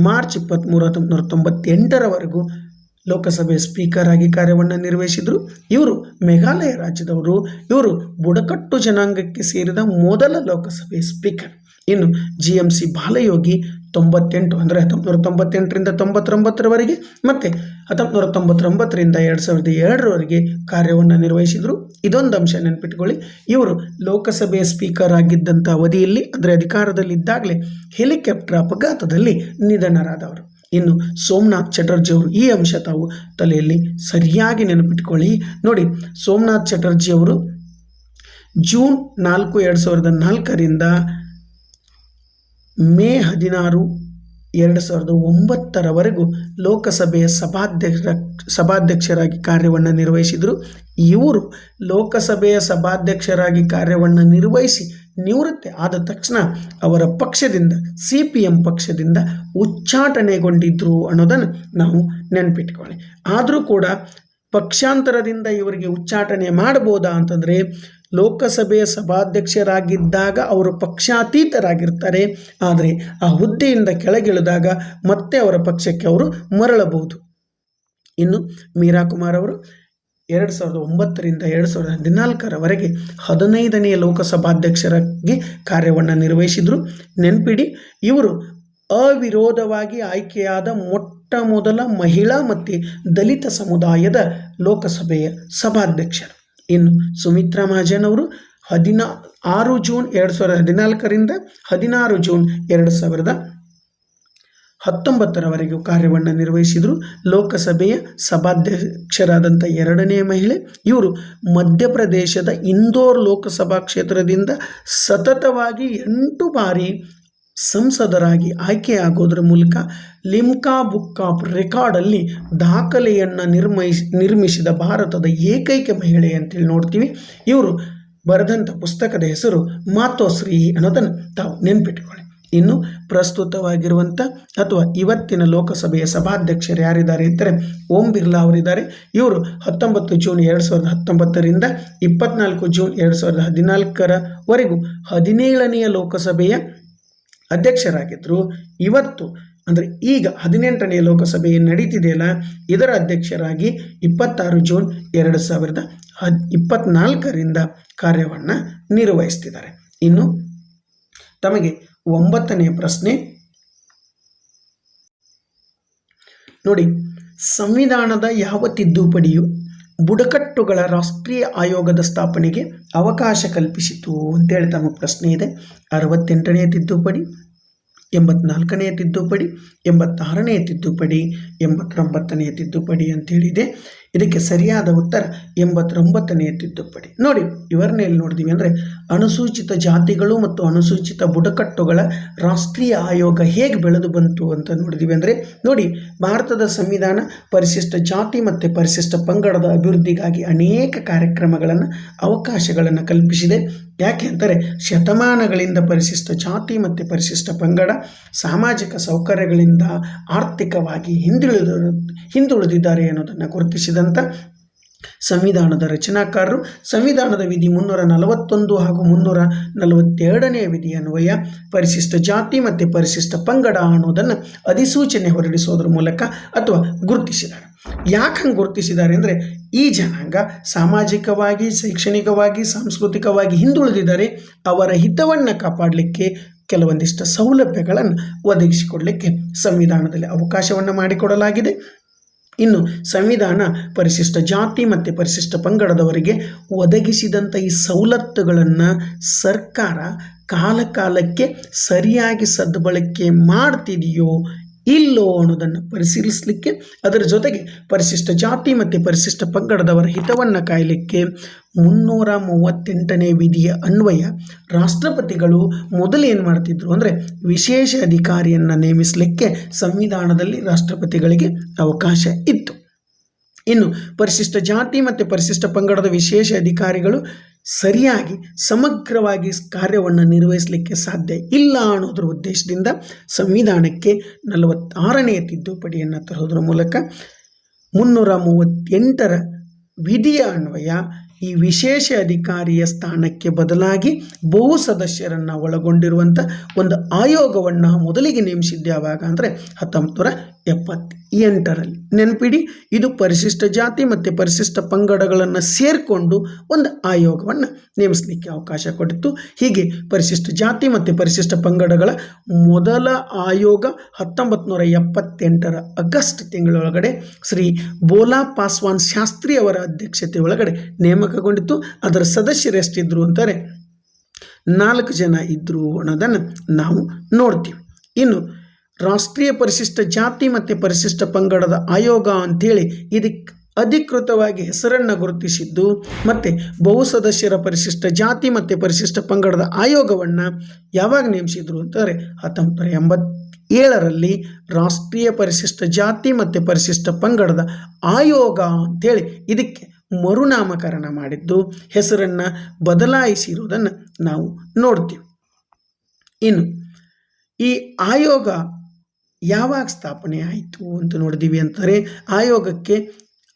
ಮಾರ್ಚ್ 23, 1998ರವರೆಗೂ ಲೋಕಸಭೆಯ ಸ್ಪೀಕರ್ ಆಗಿ ಕಾರ್ಯವನ್ನು ನಿರ್ವಹಿಸಿದರು. ಇವರು ಮೇಘಾಲಯ ರಾಜ್ಯದವರು. ಇವರು ಬುಡಕಟ್ಟು ಜನಾಂಗಕ್ಕೆ ಸೇರಿದ ಮೊದಲ ಲೋಕಸಭೆಯ ಸ್ಪೀಕರ್. ಇನ್ನು GMC ಬಾಲಯೋಗಿ 98 ಅಂದರೆ 1998ರಿಂದ 99ರವರೆಗೆ ಮತ್ತು 1999ರಿಂದ 2002ರವರೆಗೆ ಕಾರ್ಯವನ್ನು ನಿರ್ವಹಿಸಿದರು. ಇದೊಂದು ಅಂಶ ನೆನಪಿಟ್ಕೊಳ್ಳಿ, ಇವರು ಲೋಕಸಭೆಯ ಸ್ಪೀಕರ್ ಆಗಿದ್ದಂಥ ಅವಧಿಯಲ್ಲಿ ಅಂದರೆ ಅಧಿಕಾರದಲ್ಲಿದ್ದಾಗಲೇ ಹೆಲಿಕಾಪ್ಟರ್ ಅಪಘಾತದಲ್ಲಿ ನಿಧನರಾದವರು. ಇನ್ನು ಸೋಮನಾಥ್ ಚಟರ್ಜಿ ಅವರು, ಈ ಅಂಶ ತಾವು ತಲೆಯಲ್ಲಿ ಸರಿಯಾಗಿ ನೆನಪಿಟ್ಕೊಳ್ಳಿ. ನೋಡಿ, ಸೋಮನಾಥ್ ಚಟರ್ಜಿ ಅವರು ಜೂನ್ 4, 2004ರಿಂದ ಮೇ 16, 2009ರವರೆಗೂ ಲೋಕಸಭೆಯ ಸಭಾಧ್ಯಕ್ಷರಾಗಿ ಕಾರ್ಯವನ್ನು ನಿರ್ವಹಿಸಿದರು. ಇವರು ಲೋಕಸಭೆಯ ಸಭಾಧ್ಯಕ್ಷರಾಗಿ ಕಾರ್ಯವನ್ನು ನಿರ್ವಹಿಸಿ ನಿವೃತ್ತಿ ಆದ ತಕ್ಷಣ ಅವರ ಪಕ್ಷದಿಂದ CPM ಪಕ್ಷದಿಂದ ಉಚ್ಚಾಟನೆಗೊಂಡಿದ್ದರು ಅನ್ನೋದನ್ನು ನಾವು ನೆನಪಿಟ್ಕೊಳ್ಳಿ. ಆದರೂ ಕೂಡ ಪಕ್ಷಾಂತರದಿಂದ ಇವರಿಗೆ ಉಚ್ಚಾಟನೆ ಮಾಡ್ಬೋದಾ ಅಂತಂದರೆ ಲೋಕಸಭೆಯ ಸಭಾಧ್ಯಕ್ಷರಾಗಿದ್ದಾಗ ಅವರು ಪಕ್ಷಾತೀತರಾಗಿರ್ತಾರೆ. ಆದರೆ ಆ ಹುದ್ದೆಯಿಂದ ಕೆಳಗಿಳಿದಾಗ ಮತ್ತೆ ಅವರ ಪಕ್ಷಕ್ಕೆ ಅವರು ಮರಳಬಹುದು. ಇನ್ನು ಮೀರಾ ಕುಮಾರ್ ಅವರು 2009ರಿಂದ 2014ರವರೆಗೆ 15ನೇ ಲೋಕಸಭಾಧ್ಯಕ್ಷರಾಗಿ ಕಾರ್ಯವನ್ನು ನಿರ್ವಹಿಸಿದರು. ನೆನಪಿಡಿ, ಇವರು ಅವಿರೋಧವಾಗಿ ಆಯ್ಕೆಯಾದ ಮೊಟ್ಟ ಮೊದಲ ಮಹಿಳಾ ಮತ್ತು ದಲಿತ ಸಮುದಾಯದ ಲೋಕಸಭೆಯ ಸಭಾಧ್ಯಕ್ಷರು. ಇನ್ನು ಸುಮಿತ್ರಾ ಮಹಾಜನ್ ಅವರು 16 ಜೂನ್ 2014ರಿಂದ 16 ಜೂನ್ 2019ರವರೆಗೂ ಕಾರ್ಯವನ್ನು ನಿರ್ವಹಿಸಿದರು. ಲೋಕಸಭೆಯ ಸಭಾಧ್ಯಕ್ಷರಾದಂಥ 2ನೇ ಮಹಿಳೆ. ಇವರು ಮಧ್ಯಪ್ರದೇಶದ ಇಂದೋರ್ ಲೋಕಸಭಾ ಕ್ಷೇತ್ರದಿಂದ ಸತತವಾಗಿ 8 ಬಾರಿ ಸಂಸದರಾಗಿ ಆಯ್ಕೆಯಾಗೋದ್ರ ಮೂಲಕ ಲಿಮ್ಕಾ ಬುಕ್ ಆಫ್ ರೆಕಾರ್ಡಲ್ಲಿ ದಾಖಲೆಯನ್ನು ನಿರ್ಮಿಸಿದ ಭಾರತದ ಏಕೈಕ ಮಹಿಳೆ ಅಂತೇಳಿ ನೋಡ್ತೀವಿ. ಇವರು ಬರೆದಂಥ ಪುಸ್ತಕದ ಹೆಸರು ಮಾತೋಶ್ರೀ ಅನ್ನೋದನ್ನು ತಾವು ನೆನಪಿಟ್ಕೊಳ್ಳಿ. ಇನ್ನು ಪ್ರಸ್ತುತವಾಗಿರುವಂಥ ಅಥವಾ ಇವತ್ತಿನ ಲೋಕಸಭೆಯ ಸಭಾಧ್ಯಕ್ಷರು ಯಾರಿದ್ದಾರೆ ಅಂದರೆ ಓಂ ಬಿರ್ಲಾ ಅವರಿದ್ದಾರೆ. ಇವರು 19 ಜೂನ್ 2019ರಿಂದ 24 ಜೂನ್ 2014ರವರೆಗೂ 17ನೆಯ ಲೋಕಸಭೆಯ ಅಧ್ಯಕ್ಷರಾಗಿದ್ದರು. ಇವತ್ತು ಅಂದರೆ ಈಗ 18ನೇ ಲೋಕಸಭೆ ನಡೀತಿದೆಯಲ್ಲ, ಇದರ ಅಧ್ಯಕ್ಷರಾಗಿ 26 ಜೂನ್ 2024 ಕಾರ್ಯವನ್ನು ನಿರ್ವಹಿಸ್ತಿದ್ದಾರೆ. ಇನ್ನು ತಮಗೆ 9ನೇ ಪ್ರಶ್ನೆ ನೋಡಿ, ಸಂವಿಧಾನದ ಯಾವ ತಿದ್ದುಪಡಿಯು ಬುಡಕಟ್ಟುಗಳ ರಾಷ್ಟ್ರೀಯ ಆಯೋಗದ ಸ್ಥಾಪನೆಗೆ ಅವಕಾಶ ಕಲ್ಪಿಸಿತು ಅಂತೇಳಿ ತಮ್ಮ ಪ್ರಶ್ನೆ ಇದೆ. 68ನೇ ತಿದ್ದುಪಡಿ, 84ನೇ ತಿದ್ದುಪಡಿ, 86ನೇ ತಿದ್ದುಪಡಿ, 89ನೇ ತಿದ್ದುಪಡಿ ಅಂತೇಳಿದೆ. ಇದಕ್ಕೆ ಸರಿಯಾದ ಉತ್ತರ 89ನೇ ತಿದ್ದುಪಡಿ. ನೋಡಿ, ಇವರನ್ನೆಲ್ಲಿ ನೋಡಿದೀವಿ ಅಂದರೆ ಅನುಸೂಚಿತ ಜಾತಿಗಳು ಮತ್ತು ಅನುಸೂಚಿತ ಬುಡಕಟ್ಟುಗಳ ರಾಷ್ಟ್ರೀಯ ಆಯೋಗ ಹೇಗೆ ಬೆಳೆದು ಬಂತು ಅಂತ ನೋಡಿದೀವಿ. ಅಂದರೆ ನೋಡಿ, ಭಾರತದ ಸಂವಿಧಾನ ಪರಿಶಿಷ್ಟ ಜಾತಿ ಮತ್ತು ಪರಿಶಿಷ್ಟ ಪಂಗಡದ ಅಭಿವೃದ್ಧಿಗಾಗಿ ಅನೇಕ ಕಾರ್ಯಕ್ರಮಗಳನ್ನು, ಅವಕಾಶಗಳನ್ನು ಕಲ್ಪಿಸಿದೆ. ಯಾಕೆ ಅಂತಾರೆ, ಶತಮಾನಗಳಿಂದ ಪರಿಶಿಷ್ಟ ಜಾತಿ ಮತ್ತು ಪರಿಶಿಷ್ಟ ಪಂಗಡ ಸಾಮಾಜಿಕ ಸೌಕರ್ಯಗಳಿಂದ ಆರ್ಥಿಕವಾಗಿ ಹಿಂದುಳಿದಿದ್ದಾರೆ ಅನ್ನೋದನ್ನು ಗುರುತಿಸಿದಂಥ ಸಂವಿಧಾನದ ರಚನಾಕಾರರು ಸಂವಿಧಾನದ ವಿಧಿ 341 ಹಾಗೂ 342ನೇ ವಿಧಿ ಅನ್ವಯ ಪರಿಶಿಷ್ಟ ಜಾತಿ ಮತ್ತು ಪರಿಶಿಷ್ಟ ಪಂಗಡ ಅನ್ನೋದನ್ನು ಅಧಿಸೂಚನೆ ಹೊರಡಿಸೋದ್ರ ಮೂಲಕ ಅಥವಾ ಗುರುತಿಸಿದ್ದಾರೆ. ಯಾಕೆ ಹಂಗೆ ಗುರುತಿಸಿದ್ದಾರೆ ಅಂದರೆ, ಈ ಜನಾಂಗ ಸಾಮಾಜಿಕವಾಗಿ, ಶೈಕ್ಷಣಿಕವಾಗಿ, ಸಾಂಸ್ಕೃತಿಕವಾಗಿ ಹಿಂದುಳಿದಿದ್ದಾರೆ. ಅವರ ಹಿತವನ್ನು ಕಾಪಾಡಲಿಕ್ಕೆ ಕೆಲವೊಂದಿಷ್ಟು ಸೌಲಭ್ಯಗಳನ್ನು ಒದಗಿಸಿಕೊಡಲಿಕ್ಕೆ ಸಂವಿಧಾನದಲ್ಲಿ ಅವಕಾಶವನ್ನು ಮಾಡಿಕೊಡಲಾಗಿದೆ. ಇನ್ನು ಸಂವಿಧಾನ ಪರಿಶಿಷ್ಟ ಜಾತಿ ಮತ್ತು ಪರಿಶಿಷ್ಟ ಪಂಗಡದವರಿಗೆ ಒದಗಿಸಿದಂಥ ಈ ಸವಲತ್ತುಗಳನ್ನು ಸರ್ಕಾರ ಕಾಲಕಾಲಕ್ಕೆ ಸರಿಯಾಗಿ ಸದ್ಬಳಕೆ ಮಾಡ್ತಿದೆಯೋ ಇಲ್ಲೋ ಅನ್ನೋದನ್ನು ಪರಿಶೀಲಿಸಲಿಕ್ಕೆ, ಅದರ ಜೊತೆಗೆ ಪರಿಶಿಷ್ಟ ಜಾತಿ ಮತ್ತು ಪರಿಶಿಷ್ಟ ಪಂಗಡದವರ ಹಿತವನ್ನು ಕಾಯಲಿಕ್ಕೆ 338ನೇ ವಿಧಿಯ ಅನ್ವಯ ರಾಷ್ಟ್ರಪತಿಗಳು ಮೊದಲು ಏನು ಮಾಡ್ತಿದ್ರು ಅಂದರೆ ವಿಶೇಷ ಅಧಿಕಾರಿಯನ್ನು ನೇಮಿಸಲಿಕ್ಕೆ ಸಂವಿಧಾನದಲ್ಲಿ ರಾಷ್ಟ್ರಪತಿಗಳಿಗೆ ಅವಕಾಶ ಇತ್ತು. ಇನ್ನು ಪರಿಶಿಷ್ಟ ಜಾತಿ ಮತ್ತು ಪರಿಶಿಷ್ಟ ಪಂಗಡದ ವಿಶೇಷ ಅಧಿಕಾರಿಗಳು ಸರಿಯಾಗಿ ಸಮಗ್ರವಾಗಿ ಕಾರ್ಯವನ್ನು ನಿರ್ವಹಿಸಲಿಕ್ಕೆ ಸಾಧ್ಯ ಇಲ್ಲ ಅನ್ನೋದ್ರ ಉದ್ದೇಶದಿಂದ ಸಂವಿಧಾನಕ್ಕೆ 46ನೇ ತಿದ್ದುಪಡಿಯನ್ನು ತರೋದ್ರ ಮೂಲಕ 338ರ ವಿಧಿಯ ಅನ್ವಯ ಈ ವಿಶೇಷ ಅಧಿಕಾರಿಯ ಸ್ಥಾನಕ್ಕೆ ಬದಲಾಗಿ ಬಹು ಸದಸ್ಯರನ್ನು ಒಳಗೊಂಡಿರುವಂಥ ಒಂದು ಆಯೋಗವನ್ನು ಮೊದಲಿಗೆ ನೇಮಿಸಿದ್ದೆ. ಯಾವಾಗ ಅಂದರೆ 1978ರಲ್ಲಿ. ನೆನಪಿಡಿ, ಇದು ಪರಿಶಿಷ್ಟ ಜಾತಿ ಮತ್ತು ಪರಿಶಿಷ್ಟ ಪಂಗಡಗಳನ್ನು ಸೇರಿಕೊಂಡು ಒಂದು ಆಯೋಗವನ್ನು ನೇಮಿಸಲಿಕ್ಕೆ ಅವಕಾಶ ಕೊಟ್ಟಿತ್ತು. ಹೀಗೆ ಪರಿಶಿಷ್ಟ ಜಾತಿ ಮತ್ತು ಪರಿಶಿಷ್ಟ ಪಂಗಡಗಳ ಮೊದಲ ಆಯೋಗ 1978ರ ಆಗಸ್ಟ್ ತಿಂಗಳೊಳಗಡೆ ಶ್ರೀ ಬೋಲಾ ಪಾಸ್ವಾನ್ ಶಾಸ್ತ್ರಿ ಅವರ ಅಧ್ಯಕ್ಷತೆ ಒಳಗಡೆ ನೇಮಕಗೊಂಡಿತ್ತು. ಅದರ ಸದಸ್ಯರು ಎಷ್ಟಿದ್ರು ಅಂತಾರೆ 4 ಜನ ಇದ್ದರು ಅನ್ನೋದನ್ನು ನಾವು ನೋಡ್ತೀವಿ. ಇನ್ನು ರಾಷ್ಟ್ರೀಯ ಪರಿಶಿಷ್ಟ ಜಾತಿ ಮತ್ತು ಪರಿಶಿಷ್ಟ ಪಂಗಡದ ಆಯೋಗ ಅಂಥೇಳಿ ಇದಕ್ಕೆ ಅಧಿಕೃತವಾಗಿ ಹೆಸರನ್ನು ಗುರುತಿಸಿದ್ದು ಮತ್ತು ಬಹು ಸದಸ್ಯರ ಪರಿಶಿಷ್ಟ ಜಾತಿ ಮತ್ತು ಪರಿಶಿಷ್ಟ ಪಂಗಡದ ಆಯೋಗವನ್ನು ಯಾವಾಗ ನೇಮಿಸಿದ್ರು ಅಂತಾರೆ 1987ರಲ್ಲಿ ರಾಷ್ಟ್ರೀಯ ಪರಿಶಿಷ್ಟ ಜಾತಿ ಮತ್ತು ಪರಿಶಿಷ್ಟ ಪಂಗಡದ ಆಯೋಗ ಅಂಥೇಳಿ ಇದಕ್ಕೆ ಮರುನಾಮಕರಣ ಮಾಡಿದ್ದು, ಹೆಸರನ್ನು ಬದಲಾಯಿಸಿರುವುದನ್ನು ನಾವು ನೋಡ್ತೀವಿ. ಇನ್ನು ಈ ಆಯೋಗ ಯಾವಾಗ ಸ್ಥಾಪನೆ ಆಯಿತು ಅಂತ ನೋಡಿದ್ದೀವಿ ಅಂತಾರೆ, ಆಯೋಗಕ್ಕೆ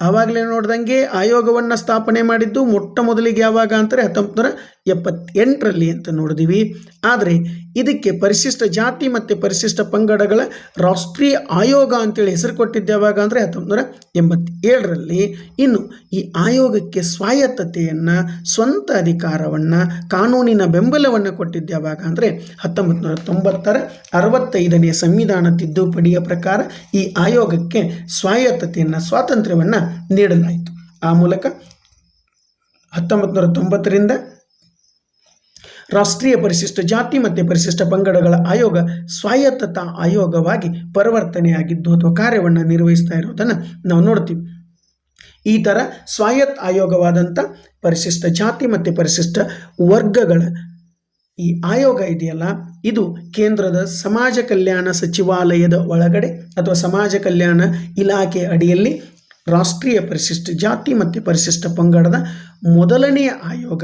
ಆವಾಗಲೇ ನೋಡ್ದಂಗೆ ಆಯೋಗವನ್ನು ಸ್ಥಾಪನೆ ಮಾಡಿದ್ದು ಮೊಟ್ಟ ಮೊದಲಿಗೆ ಯಾವಾಗ ಅಂತಾರೆ 1978ರಲ್ಲಿ ಅಂತ ನೋಡಿದ್ದೀವಿ. ಆದರೆ ಇದಕ್ಕೆ ಪರಿಶಿಷ್ಟ ಜಾತಿ ಮತ್ತು ಪರಿಶಿಷ್ಟ ಪಂಗಡಗಳ ರಾಷ್ಟ್ರೀಯ ಆಯೋಗ ಅಂತೇಳಿ ಹೆಸರು ಕೊಟ್ಟಿದ್ದು ಯಾವಾಗ ಅಂದರೆ 1987ರಲ್ಲಿ. ಇನ್ನು ಈ ಆಯೋಗಕ್ಕೆ ಸ್ವಾಯತ್ತತೆಯನ್ನು, ಸ್ವಂತ ಅಧಿಕಾರವನ್ನು, ಕಾನೂನಿನ ಬೆಂಬಲವನ್ನು ಕೊಟ್ಟಿದ್ದು ಯಾವಾಗ ಅಂದರೆ 1990ರ 65ನೇ ಸಂವಿಧಾನ ತಿದ್ದುಪಡಿಯ ಪ್ರಕಾರ ಈ ಆಯೋಗಕ್ಕೆ ಸ್ವಾಯತ್ತತೆಯನ್ನು, ಸ್ವಾತಂತ್ರ್ಯವನ್ನು ನೀಡಲಾಯಿತು. ಆ ಮೂಲಕ 1990ರಿಂದ ರಾಷ್ಟ್ರೀಯ ಪರಿಶಿಷ್ಟ ಜಾತಿ ಮತ್ತು ಪರಿಶಿಷ್ಟ ಪಂಗಡಗಳ ಆಯೋಗ ಸ್ವಾಯತ್ತತಾ ಆಯೋಗವಾಗಿ ಪರಿವರ್ತನೆಯಾಗಿದ್ದು ಅಥವಾ ಕಾರ್ಯವನ್ನು ನಿರ್ವಹಿಸ್ತಾ ಇರೋದನ್ನು ನಾವು ನೋಡ್ತೀವಿ. ಈ ಥರ ಸ್ವಾಯತ್ತ ಆಯೋಗವಾದಂಥ ಪರಿಶಿಷ್ಟ ಜಾತಿ ಮತ್ತು ಪರಿಶಿಷ್ಟ ವರ್ಗಗಳ ಈ ಆಯೋಗ ಇದೆಯಲ್ಲ, ಇದು ಕೇಂದ್ರದ ಸಮಾಜ ಕಲ್ಯಾಣ ಸಚಿವಾಲಯದ ಒಳಗಡೆ ಅಥವಾ ಸಮಾಜ ಕಲ್ಯಾಣ ಇಲಾಖೆ ಅಡಿಯಲ್ಲಿ ರಾಷ್ಟ್ರೀಯ ಪರಿಶಿಷ್ಟ ಜಾತಿ ಮತ್ತು ಪರಿಶಿಷ್ಟ ಪಂಗಡದ ಮೊದಲನೆಯ ಆಯೋಗ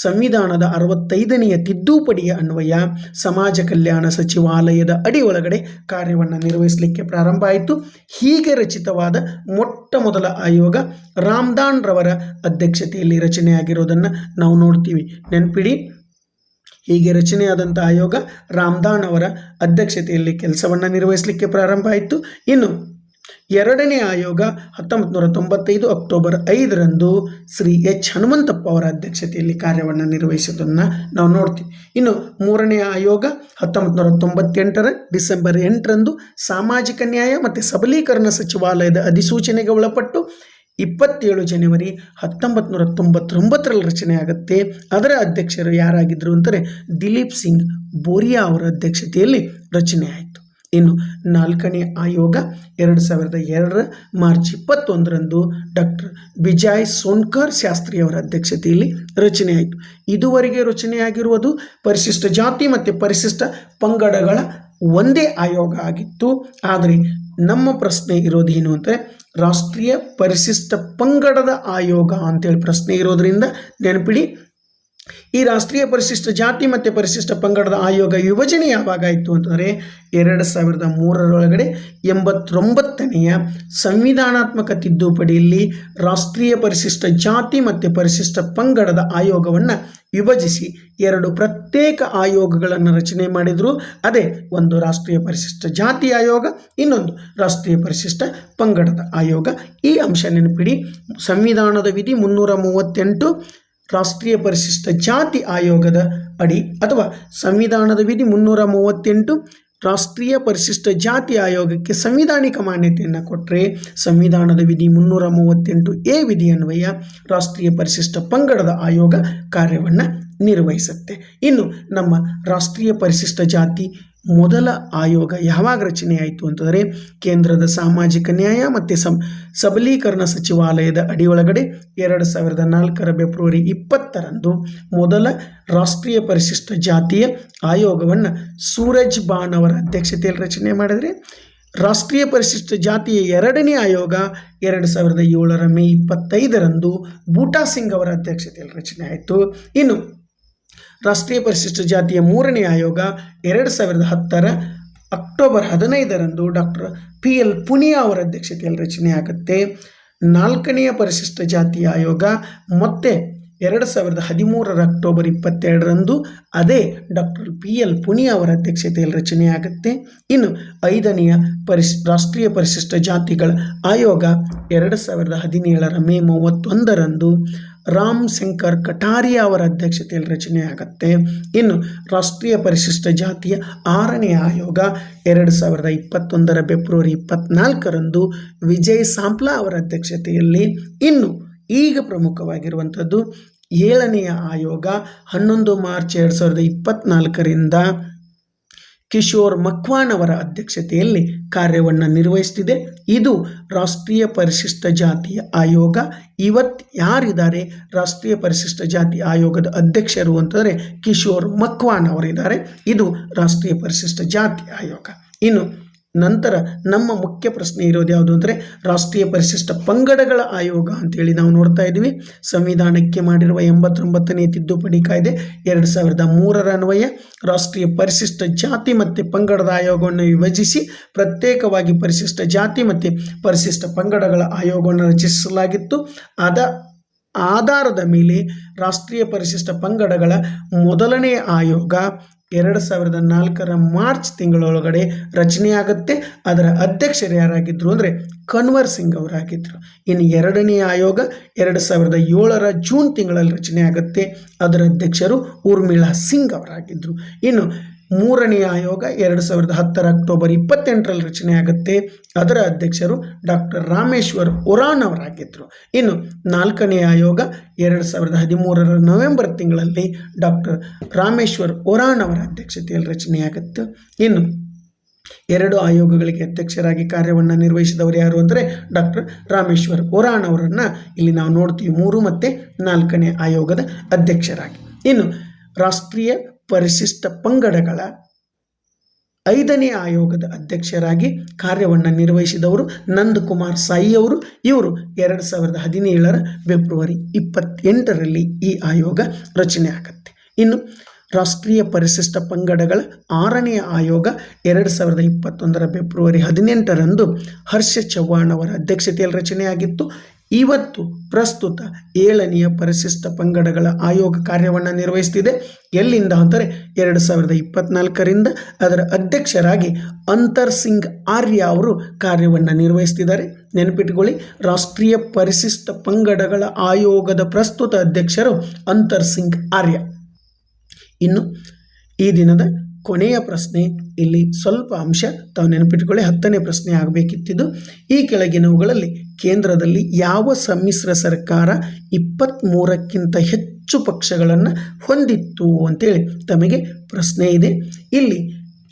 ಸಂವಿಧಾನದ 65ನೆಯ ತಿದ್ದುಪಡಿಯ ಅನ್ವಯ ಸಮಾಜ ಕಲ್ಯಾಣ ಸಚಿವಾಲಯದ ಅಡಿ ಒಳಗಡೆ ಕಾರ್ಯವನ್ನು ನಿರ್ವಹಿಸಲಿಕ್ಕೆ ಪ್ರಾರಂಭ ಆಯಿತು. ಹೀಗೆ ರಚಿತವಾದ ಮೊಟ್ಟ ಮೊದಲ ಆಯೋಗ ರಾಮ್ದಾನ್ ರವರ ಅಧ್ಯಕ್ಷತೆಯಲ್ಲಿ ರಚನೆಯಾಗಿರೋದನ್ನು ನಾವು ನೋಡ್ತೀವಿ. ನೆನಪಿಡಿ, ಹೀಗೆ ರಚನೆಯಾದಂಥ ಆಯೋಗ ರಾಮದಾನ್ ಅವರ ಅಧ್ಯಕ್ಷತೆಯಲ್ಲಿ ಕೆಲಸವನ್ನು ನಿರ್ವಹಿಸಲಿಕ್ಕೆ ಪ್ರಾರಂಭ ಆಯಿತು. ಇನ್ನು ಎರಡನೇ ಆಯೋಗ 1995 ಅಕ್ಟೋಬರ್ 5ರಂದು ಶ್ರೀ ಎಚ್ ಹನುಮಂತಪ್ಪ ಅವರ ಅಧ್ಯಕ್ಷತೆಯಲ್ಲಿ ಕಾರ್ಯವನ್ನು ನಿರ್ವಹಿಸೋದನ್ನು ನಾವು ನೋಡ್ತೀವಿ. ಇನ್ನು ಮೂರನೇ ಆಯೋಗ 1998 ಡಿಸೆಂಬರ್ 8ರಂದು ಸಾಮಾಜಿಕ ನ್ಯಾಯ ಮತ್ತು ಸಬಲೀಕರಣ ಸಚಿವಾಲಯದ ಅಧಿಸೂಚನೆಗೆ ಒಳಪಟ್ಟು 27 ಜನವರಿ 1999ರಲ್ಲಿ ರಚನೆಯಾಗುತ್ತೆ. ಅದರ ಅಧ್ಯಕ್ಷರು ಯಾರಾಗಿದ್ದರು ಅಂದರೆ ದಿಲೀಪ್ ಸಿಂಗ್ ಬೋರಿಯಾ ಅವರ ಅಧ್ಯಕ್ಷತೆಯಲ್ಲಿ ರಚನೆ ಆಯಿತು. ಇನ್ನು ನಾಲ್ಕನೇ ಆಯೋಗ 2002 ಮಾರ್ಚ್ 21ರಂದು ಡಾಕ್ಟರ್ ಬಿಜಾಯ್ ಸೋನ್ಕರ್ ಶಾಸ್ತ್ರಿ ಅವರ ಅಧ್ಯಕ್ಷತೆಯಲ್ಲಿ ರಚನೆ ಆಯಿತು. ಇದುವರೆಗೆ ರಚನೆಯಾಗಿರುವುದು ಪರಿಶಿಷ್ಟ ಜಾತಿ ಮತ್ತು ಪರಿಶಿಷ್ಟ ಪಂಗಡಗಳ ಒಂದೇ ಆಯೋಗ ಆಗಿತ್ತು. ಆದರೆ ನಮ್ಮ ಪ್ರಶ್ನೆ ಇರೋದೇನು ಅಂದರೆ ರಾಷ್ಟ್ರೀಯ ಪರಿಶಿಷ್ಟ ಪಂಗಡದ ಆಯೋಗ ಅಂತೇಳಿ ಪ್ರಶ್ನೆ ಇರೋದ್ರಿಂದ ನೆನಪಿಡಿ, ಈ ರಾಷ್ಟ್ರೀಯ ಪರಿಶಿಷ್ಟ ಜಾತಿ ಮತ್ತು ಪರಿಶಿಷ್ಟ ಪಂಗಡದ ಆಯೋಗ ವಿಭಜನೆ ಯಾವಾಗ ಆಯಿತು ಅಂತಂದರೆ 2003ರೊಳಗಡೆ 89ನೇ ಸಂವಿಧಾನಾತ್ಮಕ ತಿದ್ದುಪಡಿಯಲ್ಲಿ ರಾಷ್ಟ್ರೀಯ ಪರಿಶಿಷ್ಟ ಜಾತಿ ಮತ್ತು ಪರಿಶಿಷ್ಟ ಪಂಗಡದ ಆಯೋಗವನ್ನು ವಿಭಜಿಸಿ 2 ಪ್ರತ್ಯೇಕ ಆಯೋಗಗಳನ್ನು ರಚನೆ ಮಾಡಿದರು. ಅದೇ ಒಂದು ರಾಷ್ಟ್ರೀಯ ಪರಿಶಿಷ್ಟ ಜಾತಿ ಆಯೋಗ, ಇನ್ನೊಂದು ರಾಷ್ಟ್ರೀಯ ಪರಿಶಿಷ್ಟ ಪಂಗಡದ ಆಯೋಗ. ಈ ಅಂಶ ನೆನಪಿಡಿ. ಸಂವಿಧಾನದ ವಿಧಿ 338 ರಾಷ್ಟ್ರೀಯ ಪರಿಶಿಷ್ಟ ಜಾತಿ ಆಯೋಗದ ಅಡಿ ಅಥವಾ ಸಂವಿಧಾನದ ವಿಧಿ 338 ರಾಷ್ಟ್ರೀಯ ಪರಿಶಿಷ್ಟ ಜಾತಿ ಆಯೋಗಕ್ಕೆ ಸಂವಿಧಾನಿಕ ಮಾನ್ಯತೆಯನ್ನು ಕೊಟ್ಟರೆ ಸಂವಿಧಾನದ ವಿಧಿ 338A ವಿಧಿ ಅನ್ವಯ ರಾಷ್ಟ್ರೀಯ ಪರಿಶಿಷ್ಟ ಪಂಗಡದ ಆಯೋಗ ಕಾರ್ಯವನ್ನು ನಿರ್ವಹಿಸುತ್ತೆ. ಇನ್ನು ನಮ್ಮ ರಾಷ್ಟ್ರೀಯ ಪರಿಶಿಷ್ಟ ಜಾತಿ ಮೊದಲ ಆಯೋಗ ಯಾವಾಗ ರಚನೆ ಆಯಿತು ಅಂತಂದರೆ ಕೇಂದ್ರದ ಸಾಮಾಜಿಕ ನ್ಯಾಯ ಮತ್ತು ಸಬಲೀಕರಣ ಸಚಿವಾಲಯದ ಅಡಿಯೊಳಗಡೆ 2004 ಫೆಬ್ರವರಿ 20ರಂದು ಮೊದಲ ರಾಷ್ಟ್ರೀಯ ಪರಿಶಿಷ್ಟ ಜಾತಿಯ ಆಯೋಗವನ್ನು ಸೂರಜ್ ಬಾನ್ ಅವರ ಅಧ್ಯಕ್ಷತೆಯಲ್ಲಿ ರಚನೆ ಮಾಡಿದರೆ ರಾಷ್ಟ್ರೀಯ ಪರಿಶಿಷ್ಟ ಜಾತಿಯ ಎರಡನೇ ಆಯೋಗ 2007 ಮೇ 25ರಂದು ಬೂಟಾ ಸಿಂಗ್ ಅವರ ಅಧ್ಯಕ್ಷತೆಯಲ್ಲಿ ರಚನೆ ಆಯಿತು. ಇನ್ನು ರಾಷ್ಟ್ರೀಯ ಪರಿಶಿಷ್ಟ ಜಾತಿಯ ಮೂರನೇ ಆಯೋಗ 2010 ಅಕ್ಟೋಬರ್ 15ರಂದು ಡಾಕ್ಟರ್ PL ಪುನಿಯಾ ಅವರ ಅಧ್ಯಕ್ಷತೆಯಲ್ಲಿ ರಚನೆ ಆಗುತ್ತೆ. ನಾಲ್ಕನೆಯ ಪರಿಶಿಷ್ಟ ಜಾತಿಯ ಆಯೋಗ ಮತ್ತೆ 2013 ಅಕ್ಟೋಬರ್ 22ರಂದು ಅದೇ ಡಾಕ್ಟರ್ PL ಪುನಿಯಾ ಅವರ ಅಧ್ಯಕ್ಷತೆಯಲ್ಲಿ ರಚನೆ ಆಗುತ್ತೆ. ಇನ್ನು ಐದನೆಯ ರಾಷ್ಟ್ರೀಯ ಪರಿಶಿಷ್ಟ ಜಾತಿಗಳ ಆಯೋಗ 2017 ಮೇ 31ರಂದು ರಾಮ್ ಶಂಕರ್ ಕಟಾರಿಯಾ ಅವರ ಅಧ್ಯಕ್ಷತೆಯಲ್ಲಿ ರಚನೆ ಆಗುತ್ತೆ. ಇನ್ನು ರಾಷ್ಟ್ರೀಯ ಪರಿಶಿಷ್ಟ ಜಾತಿಯ ಆರನೇ ಆಯೋಗ 2021 ಫೆಬ್ರವರಿ 24ರಂದು ವಿಜಯ್ ಸಾಂಪ್ಲಾ ಅವರ ಅಧ್ಯಕ್ಷತೆಯಲ್ಲಿ. ಇನ್ನು ಈಗ ಪ್ರಮುಖವಾಗಿರುವಂಥದ್ದು ಏಳನೆಯ ಆಯೋಗ 11 ಮಾರ್ಚ್ 2024ರಿಂದ ಕಿಶೋರ್ ಮಕ್ವಾನ್ ಅವರ ಅಧ್ಯಕ್ಷತೆಯಲ್ಲಿ ಕಾರ್ಯವನ್ನು ನಿರ್ವಹಿಸ್ತಿದೆ. ಇದು ರಾಷ್ಟ್ರೀಯ ಪರಿಶಿಷ್ಟ ಜಾತಿಯ ಆಯೋಗ. ಇವತ್ತು ಯಾರಿದ್ದಾರೆ ರಾಷ್ಟ್ರೀಯ ಪರಿಶಿಷ್ಟ ಜಾತಿ ಆಯೋಗದ ಅಧ್ಯಕ್ಷರು ಅಂತಂದರೆ ಕಿಶೋರ್ ಮಕ್ವಾನ್ ಅವರಿದ್ದಾರೆ. ಇದು ರಾಷ್ಟ್ರೀಯ ಪರಿಶಿಷ್ಟ ಜಾತಿ ಆಯೋಗ. ಇನ್ನು ನಂತರ ನಮ್ಮ ಮುಖ್ಯ ಪ್ರಶ್ನೆ ಇರೋದು ಯಾವುದು ಅಂದರೆ ರಾಷ್ಟ್ರೀಯ ಪರಿಶಿಷ್ಟ ಪಂಗಡಗಳ ಆಯೋಗ ಅಂತೇಳಿ ನಾವು ನೋಡ್ತಾ ಇದ್ದೀವಿ. ಸಂವಿಧಾನಕ್ಕೆ ಮಾಡಿರುವ 89ನೇ ತಿದ್ದುಪಡಿ ಕಾಯ್ದೆ 2003 ಅನ್ವಯ ರಾಷ್ಟ್ರೀಯ ಪರಿಶಿಷ್ಟ ಜಾತಿ ಮತ್ತು ಪಂಗಡದ ಆಯೋಗವನ್ನು ವಿಭಜಿಸಿ ಪ್ರತ್ಯೇಕವಾಗಿ ಪರಿಶಿಷ್ಟ ಜಾತಿ ಮತ್ತು ಪರಿಶಿಷ್ಟ ಪಂಗಡಗಳ ಆಯೋಗವನ್ನು ರಚಿಸಲಾಗಿತ್ತು. ಆಧಾರದ ಮೇಲೆ ರಾಷ್ಟ್ರೀಯ ಪರಿಶಿಷ್ಟ ಪಂಗಡಗಳ ಮೊದಲನೇ ಆಯೋಗ 2004 ಮಾರ್ಚ್ ತಿಂಗಳೊಳಗಡೆ ರಚನೆಯಾಗುತ್ತೆ. ಅದರ ಅಧ್ಯಕ್ಷರು ಯಾರಾಗಿದ್ದರು ಅಂದರೆ ಕನ್ವರ್ ಸಿಂಗ್ ಅವರಾಗಿದ್ದರು. ಇನ್ನು ಎರಡನೇ ಆಯೋಗ 2007 ಜೂನ್ ತಿಂಗಳಲ್ಲಿ ರಚನೆ ಆಗುತ್ತೆ. ಅದರ ಅಧ್ಯಕ್ಷರು ಊರ್ಮಿಳಾ ಸಿಂಗ್ ಅವರಾಗಿದ್ದರು. ಇನ್ನು ಮೂರನೇ ಆಯೋಗ 2010 ಅಕ್ಟೋಬರ್ 28ರಲ್ಲಿ ರಚನೆ ಆಗುತ್ತೆ. ಅದರ ಅಧ್ಯಕ್ಷರು ಡಾಕ್ಟರ್ ರಾಮೇಶ್ವರ್ ಒರಾನ್ ಅವರಾಗಿದ್ದರು. ಇನ್ನು ನಾಲ್ಕನೇ ಆಯೋಗ 2013 ನವೆಂಬರ್ ತಿಂಗಳಲ್ಲಿ ಡಾಕ್ಟರ್ ರಾಮೇಶ್ವರ್ ಒರಾನ್ ಅವರ ಅಧ್ಯಕ್ಷತೆಯಲ್ಲಿ ರಚನೆಯಾಗುತ್ತೆ. ಇನ್ನು ಎರಡು ಆಯೋಗಗಳಿಗೆ ಅಧ್ಯಕ್ಷರಾಗಿ ಕಾರ್ಯವನ್ನು ನಿರ್ವಹಿಸಿದವರು ಯಾರು ಅಂದರೆ ಡಾಕ್ಟರ್ ರಾಮೇಶ್ವರ್ ಒರಾನ್ ಅವರನ್ನು ಇಲ್ಲಿ ನಾವು ನೋಡ್ತೀವಿ 3 ಮತ್ತು 4ನೇ ಆಯೋಗದ ಅಧ್ಯಕ್ಷರಾಗಿ. ಇನ್ನು ರಾಷ್ಟ್ರೀಯ ಪರಿಶಿಷ್ಟ ಪಂಗಡಗಳ 5ನೇ ಆಯೋಗದ ಅಧ್ಯಕ್ಷರಾಗಿ ಕಾರ್ಯವನ್ನು ನಿರ್ವಹಿಸಿದವರು ನಂದಕುಮಾರ್ ಸಾಯಿ ಅವರು. ಇವರು 2017 ಫೆಬ್ರವರಿ 28ರಲ್ಲಿ ಈ ಆಯೋಗ ರಚನೆ ಆಗುತ್ತೆ. ಇನ್ನು ರಾಷ್ಟ್ರೀಯ ಪರಿಶಿಷ್ಟ ಪಂಗಡಗಳ 6ನೇ ಆಯೋಗ 2021 ಫೆಬ್ರವರಿ 18ರಂದು ಹರ್ಷ ಚವ್ಹಾಣ್ ಅವರ ಅಧ್ಯಕ್ಷತೆಯಲ್ಲಿ ರಚನೆಯಾಗಿತ್ತು. ಇವತ್ತು ಪ್ರಸ್ತುತ 7ನೇ ಪರಿಶಿಷ್ಟ ಪಂಗಡಗಳ ಆಯೋಗ ಕಾರ್ಯವನ್ನು ನಿರ್ವಹಿಸುತ್ತಿದೆ. ಎಲ್ಲಿಂದ ಅಂದರೆ 2024ರಿಂದ ಅದರ ಅಧ್ಯಕ್ಷರಾಗಿ ಅಂತರ್ ಸಿಂಗ್ ಆರ್ಯ ಅವರು ಕಾರ್ಯವನ್ನು ನಿರ್ವಹಿಸುತ್ತಿದ್ದಾರೆ. ನೆನಪಿಟ್ಟುಕೊಳ್ಳಿ, ರಾಷ್ಟ್ರೀಯ ಪರಿಶಿಷ್ಟ ಪಂಗಡಗಳ ಆಯೋಗದ ಪ್ರಸ್ತುತ ಅಧ್ಯಕ್ಷರು ಅಂತರ್ ಸಿಂಗ್ ಆರ್ಯ. ಇನ್ನು ಈ ದಿನದ ಕೊನೆಯ ಪ್ರಶ್ನೆ, ಇಲ್ಲಿ ಸ್ವಲ್ಪ ಅಂಶ ತಾವು ನೆನಪಿಟ್ಟುಕೊಳ್ಳಿ, 10ನೇ ಪ್ರಶ್ನೆ ಆಗಬೇಕಿತ್ತು. ಈ ಕೆಳಗಿನವುಗಳಲ್ಲಿ ಕೇಂದ್ರದಲ್ಲಿ ಯಾವ ಸಮ್ಮಿಶ್ರ ಸರ್ಕಾರ 23ಕ್ಕಿಂತ ಹೆಚ್ಚು ಪಕ್ಷಗಳನ್ನು ಹೊಂದಿತ್ತು ಅಂತೇಳಿ ತಮಗೆ ಪ್ರಶ್ನೆ ಇದೆ. ಇಲ್ಲಿ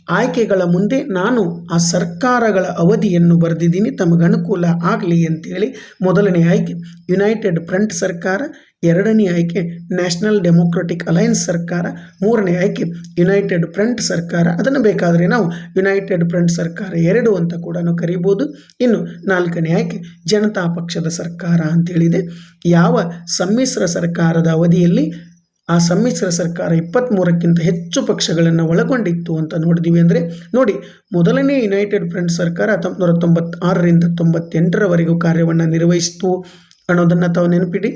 ಆಯ್ಕೆಗಳ ಮುಂದೆ ನಾನು ಆ ಸರ್ಕಾರಗಳ ಅವಧಿಯನ್ನು ಬರೆದಿದ್ದೀನಿ, ತಮಗೆ ಅನುಕೂಲ ಆಗಲಿ ಅಂತೇಳಿ. ಮೊದಲನೇ ಆಯ್ಕೆ ಯುನೈಟೆಡ್ ಫ್ರಂಟ್ ಸರ್ಕಾರ, ಎರಡನೇ ಆಯ್ಕೆ ನ್ಯಾಷನಲ್ ಡೆಮೊಕ್ರೆಟಿಕ್ ಅಲೈನ್ಸ್ ಸರ್ಕಾರ, ಮೂರನೇ ಆಯ್ಕೆ ಯುನೈಟೆಡ್ ಫ್ರಂಟ್ ಸರ್ಕಾರ. ಅದನ್ನು ಬೇಕಾದರೆ ನಾವು ಯುನೈಟೆಡ್ ಫ್ರಂಟ್ ಸರ್ಕಾರ 2 ಅಂತ ಕೂಡ ಕರೀಬೋದು. ಇನ್ನು 4ನೇ ಆಯ್ಕೆ ಜನತಾ ಪಕ್ಷದ ಸರ್ಕಾರ ಅಂತೇಳಿದೆ. ಯಾವ ಸಮ್ಮಿಶ್ರ ಸರ್ಕಾರದ ಅವಧಿಯಲ್ಲಿ ಆ ಸಮ್ಮಿಶ್ರ ಸರ್ಕಾರ 23ಕ್ಕಿಂತ ಹೆಚ್ಚು ಪಕ್ಷಗಳನ್ನು ಒಳಗೊಂಡಿತ್ತು ಅಂತ ನೋಡಿದ್ದೀವಿ ಅಂದರೆ ನೋಡಿ, ಮೊದಲನೇ ಯುನೈಟೆಡ್ ಫ್ರಂಟ್ ಸರ್ಕಾರ 1996ರಿಂದ 98ರವರೆಗೂ ಕಾರ್ಯವನ್ನು ನಿರ್ವಹಿಸಿತು ಅನ್ನೋದನ್ನು ತಾವು ನೆನಪಿಡಿ,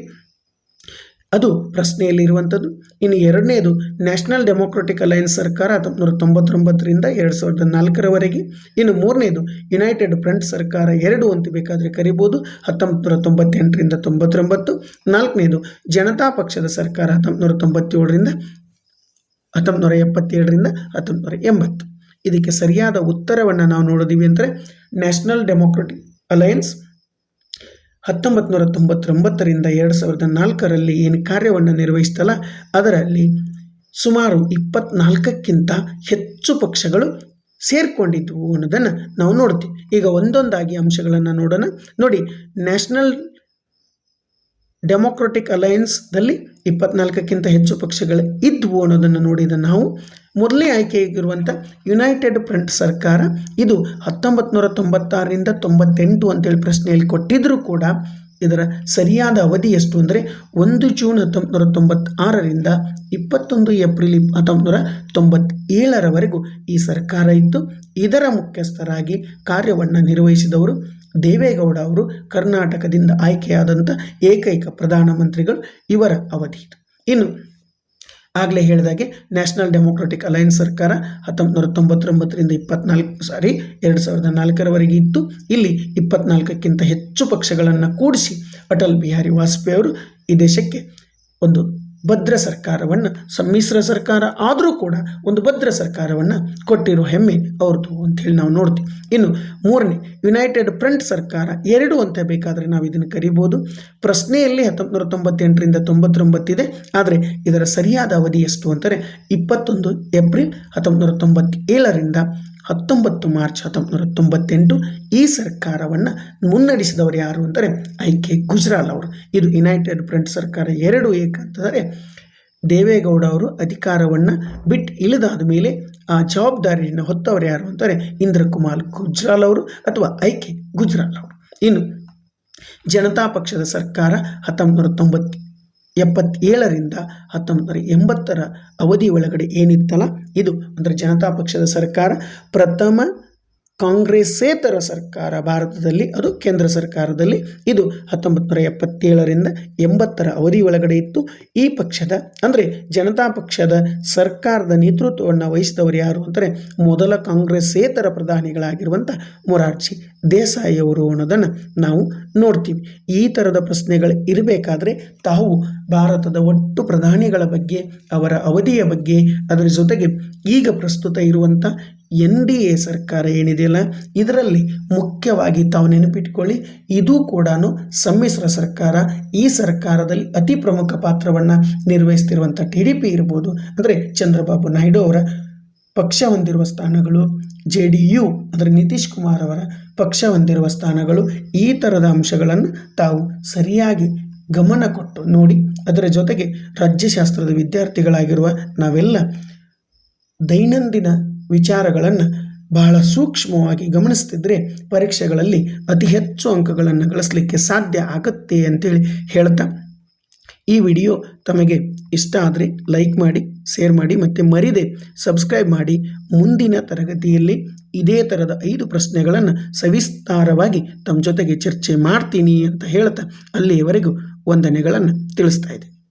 ಅದು ಪ್ರಶ್ನೆಯಲ್ಲಿರುವಂಥದ್ದು. ಇನ್ನು ಎರಡನೇದು ನ್ಯಾಷನಲ್ ಡೆಮೊಕ್ರೆಟಿಕ್ ಅಲೈನ್ಸ್ ಸರ್ಕಾರ 1999ರಿಂದ 2004ರವರೆಗೆ. ಇನ್ನು ಮೂರನೇದು ಯುನೈಟೆಡ್ ಫ್ರಂಟ್ ಸರ್ಕಾರ 2 ಅಂತ ಬೇಕಾದರೆ ಕರಿಬೋದು, 1998ರಿಂದ 99. ನಾಲ್ಕನೇದು ಜನತಾ ಪಕ್ಷದ ಸರ್ಕಾರ 1997ರಿಂದ 1977ರಿಂದ 1980. ಇದಕ್ಕೆ ಸರಿಯಾದ ಉತ್ತರವನ್ನು ನಾವು ನೋಡಿದ್ದೀವಿ ಅಂದರೆ ನ್ಯಾಷನಲ್ ಡೆಮೊಕ್ರೆಟಿಕ್ ಅಲೈನ್ಸ್ 1999ರಿಂದ 2004ರಲ್ಲಿ ಏನು ಕಾರ್ಯವನ್ನು ನಿರ್ವಹಿಸ್ತಲ್ಲ, ಅದರಲ್ಲಿ ಸುಮಾರು 24ಕ್ಕಿಂತ ಹೆಚ್ಚು ಪಕ್ಷಗಳು ಸೇರಿಕೊಂಡಿದ್ವು ಅನ್ನೋದನ್ನು ನಾವು ನೋಡ್ತೀವಿ. ಈಗ ಒಂದೊಂದಾಗಿ ಅಂಶಗಳನ್ನು ನೋಡೋಣ. ನೋಡಿ, ನ್ಯಾಷನಲ್ ಡೆಮೊಕ್ರೆಟಿಕ್ ಅಲೈನ್ಸ್ದಲ್ಲಿ 24ಕ್ಕಿಂತ ಹೆಚ್ಚು ಪಕ್ಷಗಳು ಇದ್ವು ಅನ್ನೋದನ್ನು ನೋಡಿದ ನಾವು ಮೊದಲನೇ ಆಯ್ಕೆಯಾಗಿರುವಂಥ ಯುನೈಟೆಡ್ ಫ್ರಂಟ್ ಸರ್ಕಾರ ಇದು 1996ರಿಂದ 98 ಅಂತೇಳಿ ಪ್ರಶ್ನೆಯಲ್ಲಿ ಕೊಟ್ಟಿದ್ದರೂ ಕೂಡ ಇದರ ಸರಿಯಾದ ಅವಧಿ ಎಷ್ಟು ಅಂದರೆ 1 ಜೂನ್ 1996ರಿಂದ 21 ಏಪ್ರಿಲ್ 1997ರವರೆಗೂ ಈ ಸರ್ಕಾರ ಇತ್ತು. ಇದರ ಮುಖ್ಯಸ್ಥರಾಗಿ ಕಾರ್ಯವನ್ನು ನಿರ್ವಹಿಸಿದವರು ದೇವೇಗೌಡ ಅವರು, ಕರ್ನಾಟಕದಿಂದ ಆಯ್ಕೆಯಾದಂಥ ಏಕೈಕ ಪ್ರಧಾನಮಂತ್ರಿಗಳು. ಇವರ ಅವಧಿ ಇದು. ಇನ್ನು ಆಗಲೇ ಹೇಳಿದಾಗೆ ನ್ಯಾಷನಲ್ ಡೆಮೊಕ್ರೆಟಿಕ್ ಅಲೈನ್ಸ್ ಸರ್ಕಾರ 1999ರಿಂದ 2004ರವರೆಗೆ ಇತ್ತು. ಇಲ್ಲಿ 24ಕ್ಕಿಂತ ಹೆಚ್ಚು ಪಕ್ಷಗಳನ್ನು ಕೂಡಿಸಿ ಅಟಲ್ ಬಿಹಾರಿ ವಾಜಪೇಯಿ ಅವರು ಈ ದೇಶಕ್ಕೆ ಒಂದು ಭದ್ರ ಸರ್ಕಾರವನ್ನು, ಸಮ್ಮಿಶ್ರ ಸರ್ಕಾರ ಆದರೂ ಕೂಡ ಒಂದು ಭದ್ರ ಸರ್ಕಾರವನ್ನು ಕೊಟ್ಟಿರೋ ಹೆಮ್ಮೆ ಅವ್ರದ್ದು ಅಂಥೇಳಿ ನಾವು ನೋಡ್ತೀವಿ. ಇನ್ನು ಮೂರನೇ ಯುನೈಟೆಡ್ ಫ್ರಂಟ್ ಸರ್ಕಾರ 2 ಅಂತ ಬೇಕಾದರೆ ನಾವು ಇದನ್ನು ಕರಿಬೋದು. ಪ್ರಶ್ನೆಯಲ್ಲಿ 1998ರಿಂದ 99 ಇದೆ, ಆದರೆ ಇದರ ಸರಿಯಾದ ಅವಧಿ ಎಷ್ಟು ಅಂತಾರೆ 21 ಏಪ್ರಿಲ್ 1997ರಿಂದ 19 ಮಾರ್ಚ್ 1998. ಈ ಸರ್ಕಾರವನ್ನು ಮುನ್ನಡೆಸಿದವರು ಯಾರು ಅಂತಾರೆ IK ಗುಜ್ರಾಲ್ ಅವರು. ಇದು ಯುನೈಟೆಡ್ ಫ್ರಂಟ್ ಸರ್ಕಾರ 2 ಏಕಂತಂದರೆ ದೇವೇಗೌಡ ಅವರು ಅಧಿಕಾರವನ್ನು ಬಿಟ್ಟು ಇಳಿದಾದ ಮೇಲೆ ಆ ಜವಾಬ್ದಾರಿಯನ್ನು ಹೊತ್ತವರು ಯಾರು ಅಂತಾರೆ ಇಂದ್ರಕುಮಾರ್ ಗುಜ್ರಾಲ್ ಅವರು ಅಥವಾ IK ಗುಜ್ರಾಲ್ ಅವರು. ಇನ್ನು ಜನತಾ ಪಕ್ಷದ ಸರ್ಕಾರ 1977ರಿಂದ 1980ರ ಅವಧಿ ಒಳಗಡೆ ಏನಿತ್ತಲ್ಲ, ಇದು ಅಂದರೆ ಜನತಾ ಪಕ್ಷದ ಸರ್ಕಾರ ಪ್ರಥಮ ಕಾಂಗ್ರೆಸ್ಸೇತರ ಸರ್ಕಾರ ಭಾರತದಲ್ಲಿ, ಅದು ಕೇಂದ್ರ ಸರ್ಕಾರದಲ್ಲಿ. ಇದು 1977ರಿಂದ 80ರ ಅವಧಿ ಒಳಗಡೆ ಇತ್ತು. ಈ ಪಕ್ಷದ ಅಂದರೆ ಜನತಾ ಪಕ್ಷದ ಸರ್ಕಾರದ ನೇತೃತ್ವವನ್ನು ವಹಿಸಿದವರು ಯಾರು ಅಂದರೆ ಮೊದಲ ಕಾಂಗ್ರೆಸ್ಸೇತರ ಪ್ರಧಾನಿಗಳಾಗಿರುವಂಥ ಮೊರಾರ್ಜಿ ದೇಸಾಯಿ ಅವರು ಅನ್ನೋದನ್ನು ನಾವು ನೋಡ್ತೀವಿ. ಈ ಥರದ ಪ್ರಶ್ನೆಗಳು ಇರಬೇಕಾದ್ರೆ ತಾವು ಭಾರತದ ಒಟ್ಟು ಪ್ರಧಾನಿಗಳ ಬಗ್ಗೆ, ಅವರ ಅವಧಿಯ ಬಗ್ಗೆ, ಅದರ ಜೊತೆಗೆ ಈಗ ಪ್ರಸ್ತುತ ಇರುವಂಥ NDA ಸರ್ಕಾರ ಏನಿದೆಯಲ್ಲ, ಇದರಲ್ಲಿ ಮುಖ್ಯವಾಗಿ ತಾವು ನೆನಪಿಟ್ಕೊಳ್ಳಿ, ಇದು ಕೂಡ ಸಮ್ಮಿಶ್ರ ಸರ್ಕಾರ. ಈ ಸರ್ಕಾರದಲ್ಲಿ ಅತಿ ಪ್ರಮುಖ ಪಾತ್ರವನ್ನು ನಿರ್ವಹಿಸ್ತಿರುವಂಥ TDP ಇರ್ಬೋದು, ಅಂದರೆ ಚಂದ್ರಬಾಬು ನಾಯ್ಡು ಅವರ ಪಕ್ಷ ಹೊಂದಿರುವ ಸ್ಥಾನಗಳು, JDU ಅಂದರೆ ನಿತೀಶ್ ಕುಮಾರ್ ಅವರ ಪಕ್ಷ ಹೊಂದಿರುವ ಸ್ಥಾನಗಳು, ಈ ಥರದ ಅಂಶಗಳನ್ನು ತಾವು ಸರಿಯಾಗಿ ಗಮನ ಕೊಟ್ಟು ನೋಡಿ. ಅದರ ಜೊತೆಗೆ ರಾಜ್ಯಶಾಸ್ತ್ರದ ವಿದ್ಯಾರ್ಥಿಗಳಾಗಿರುವ ನಾವೆಲ್ಲ ದೈನಂದಿನ ವಿಚಾರಗಳನ್ನು ಬಹಳ ಸೂಕ್ಷ್ಮವಾಗಿ ಗಮನಿಸ್ತಿದ್ರೆ ಪರೀಕ್ಷೆಗಳಲ್ಲಿ ಅತಿ ಹೆಚ್ಚು ಅಂಕಗಳನ್ನು ಗಳಿಸಲಿಕ್ಕೆ ಸಾಧ್ಯ ಆಗುತ್ತೆ ಅಂತೇಳಿ ಹೇಳ್ತಾ ಈ ವಿಡಿಯೋ ತಮಗೆ ಇಷ್ಟ ಆದರೆ ಲೈಕ್ ಮಾಡಿ, ಶೇರ್ ಮಾಡಿ ಮತ್ತು ಮರಿದೆ ಸಬ್ಸ್ಕ್ರೈಬ್ ಮಾಡಿ. ಮುಂದಿನ ತರಗತಿಯಲ್ಲಿ ಇದೇ ಥರದ 5 ಪ್ರಶ್ನೆಗಳನ್ನು ಸವಿಸ್ತಾರವಾಗಿ ತಮ್ಮ ಜೊತೆಗೆ ಚರ್ಚೆ ಮಾಡ್ತೀನಿ ಅಂತ ಹೇಳ್ತಾ ಅಲ್ಲಿಯವರೆಗೂ ವಂದನೆಗಳನ್ನು ತಿಳಿಸ್ತಾ ಇದೆ.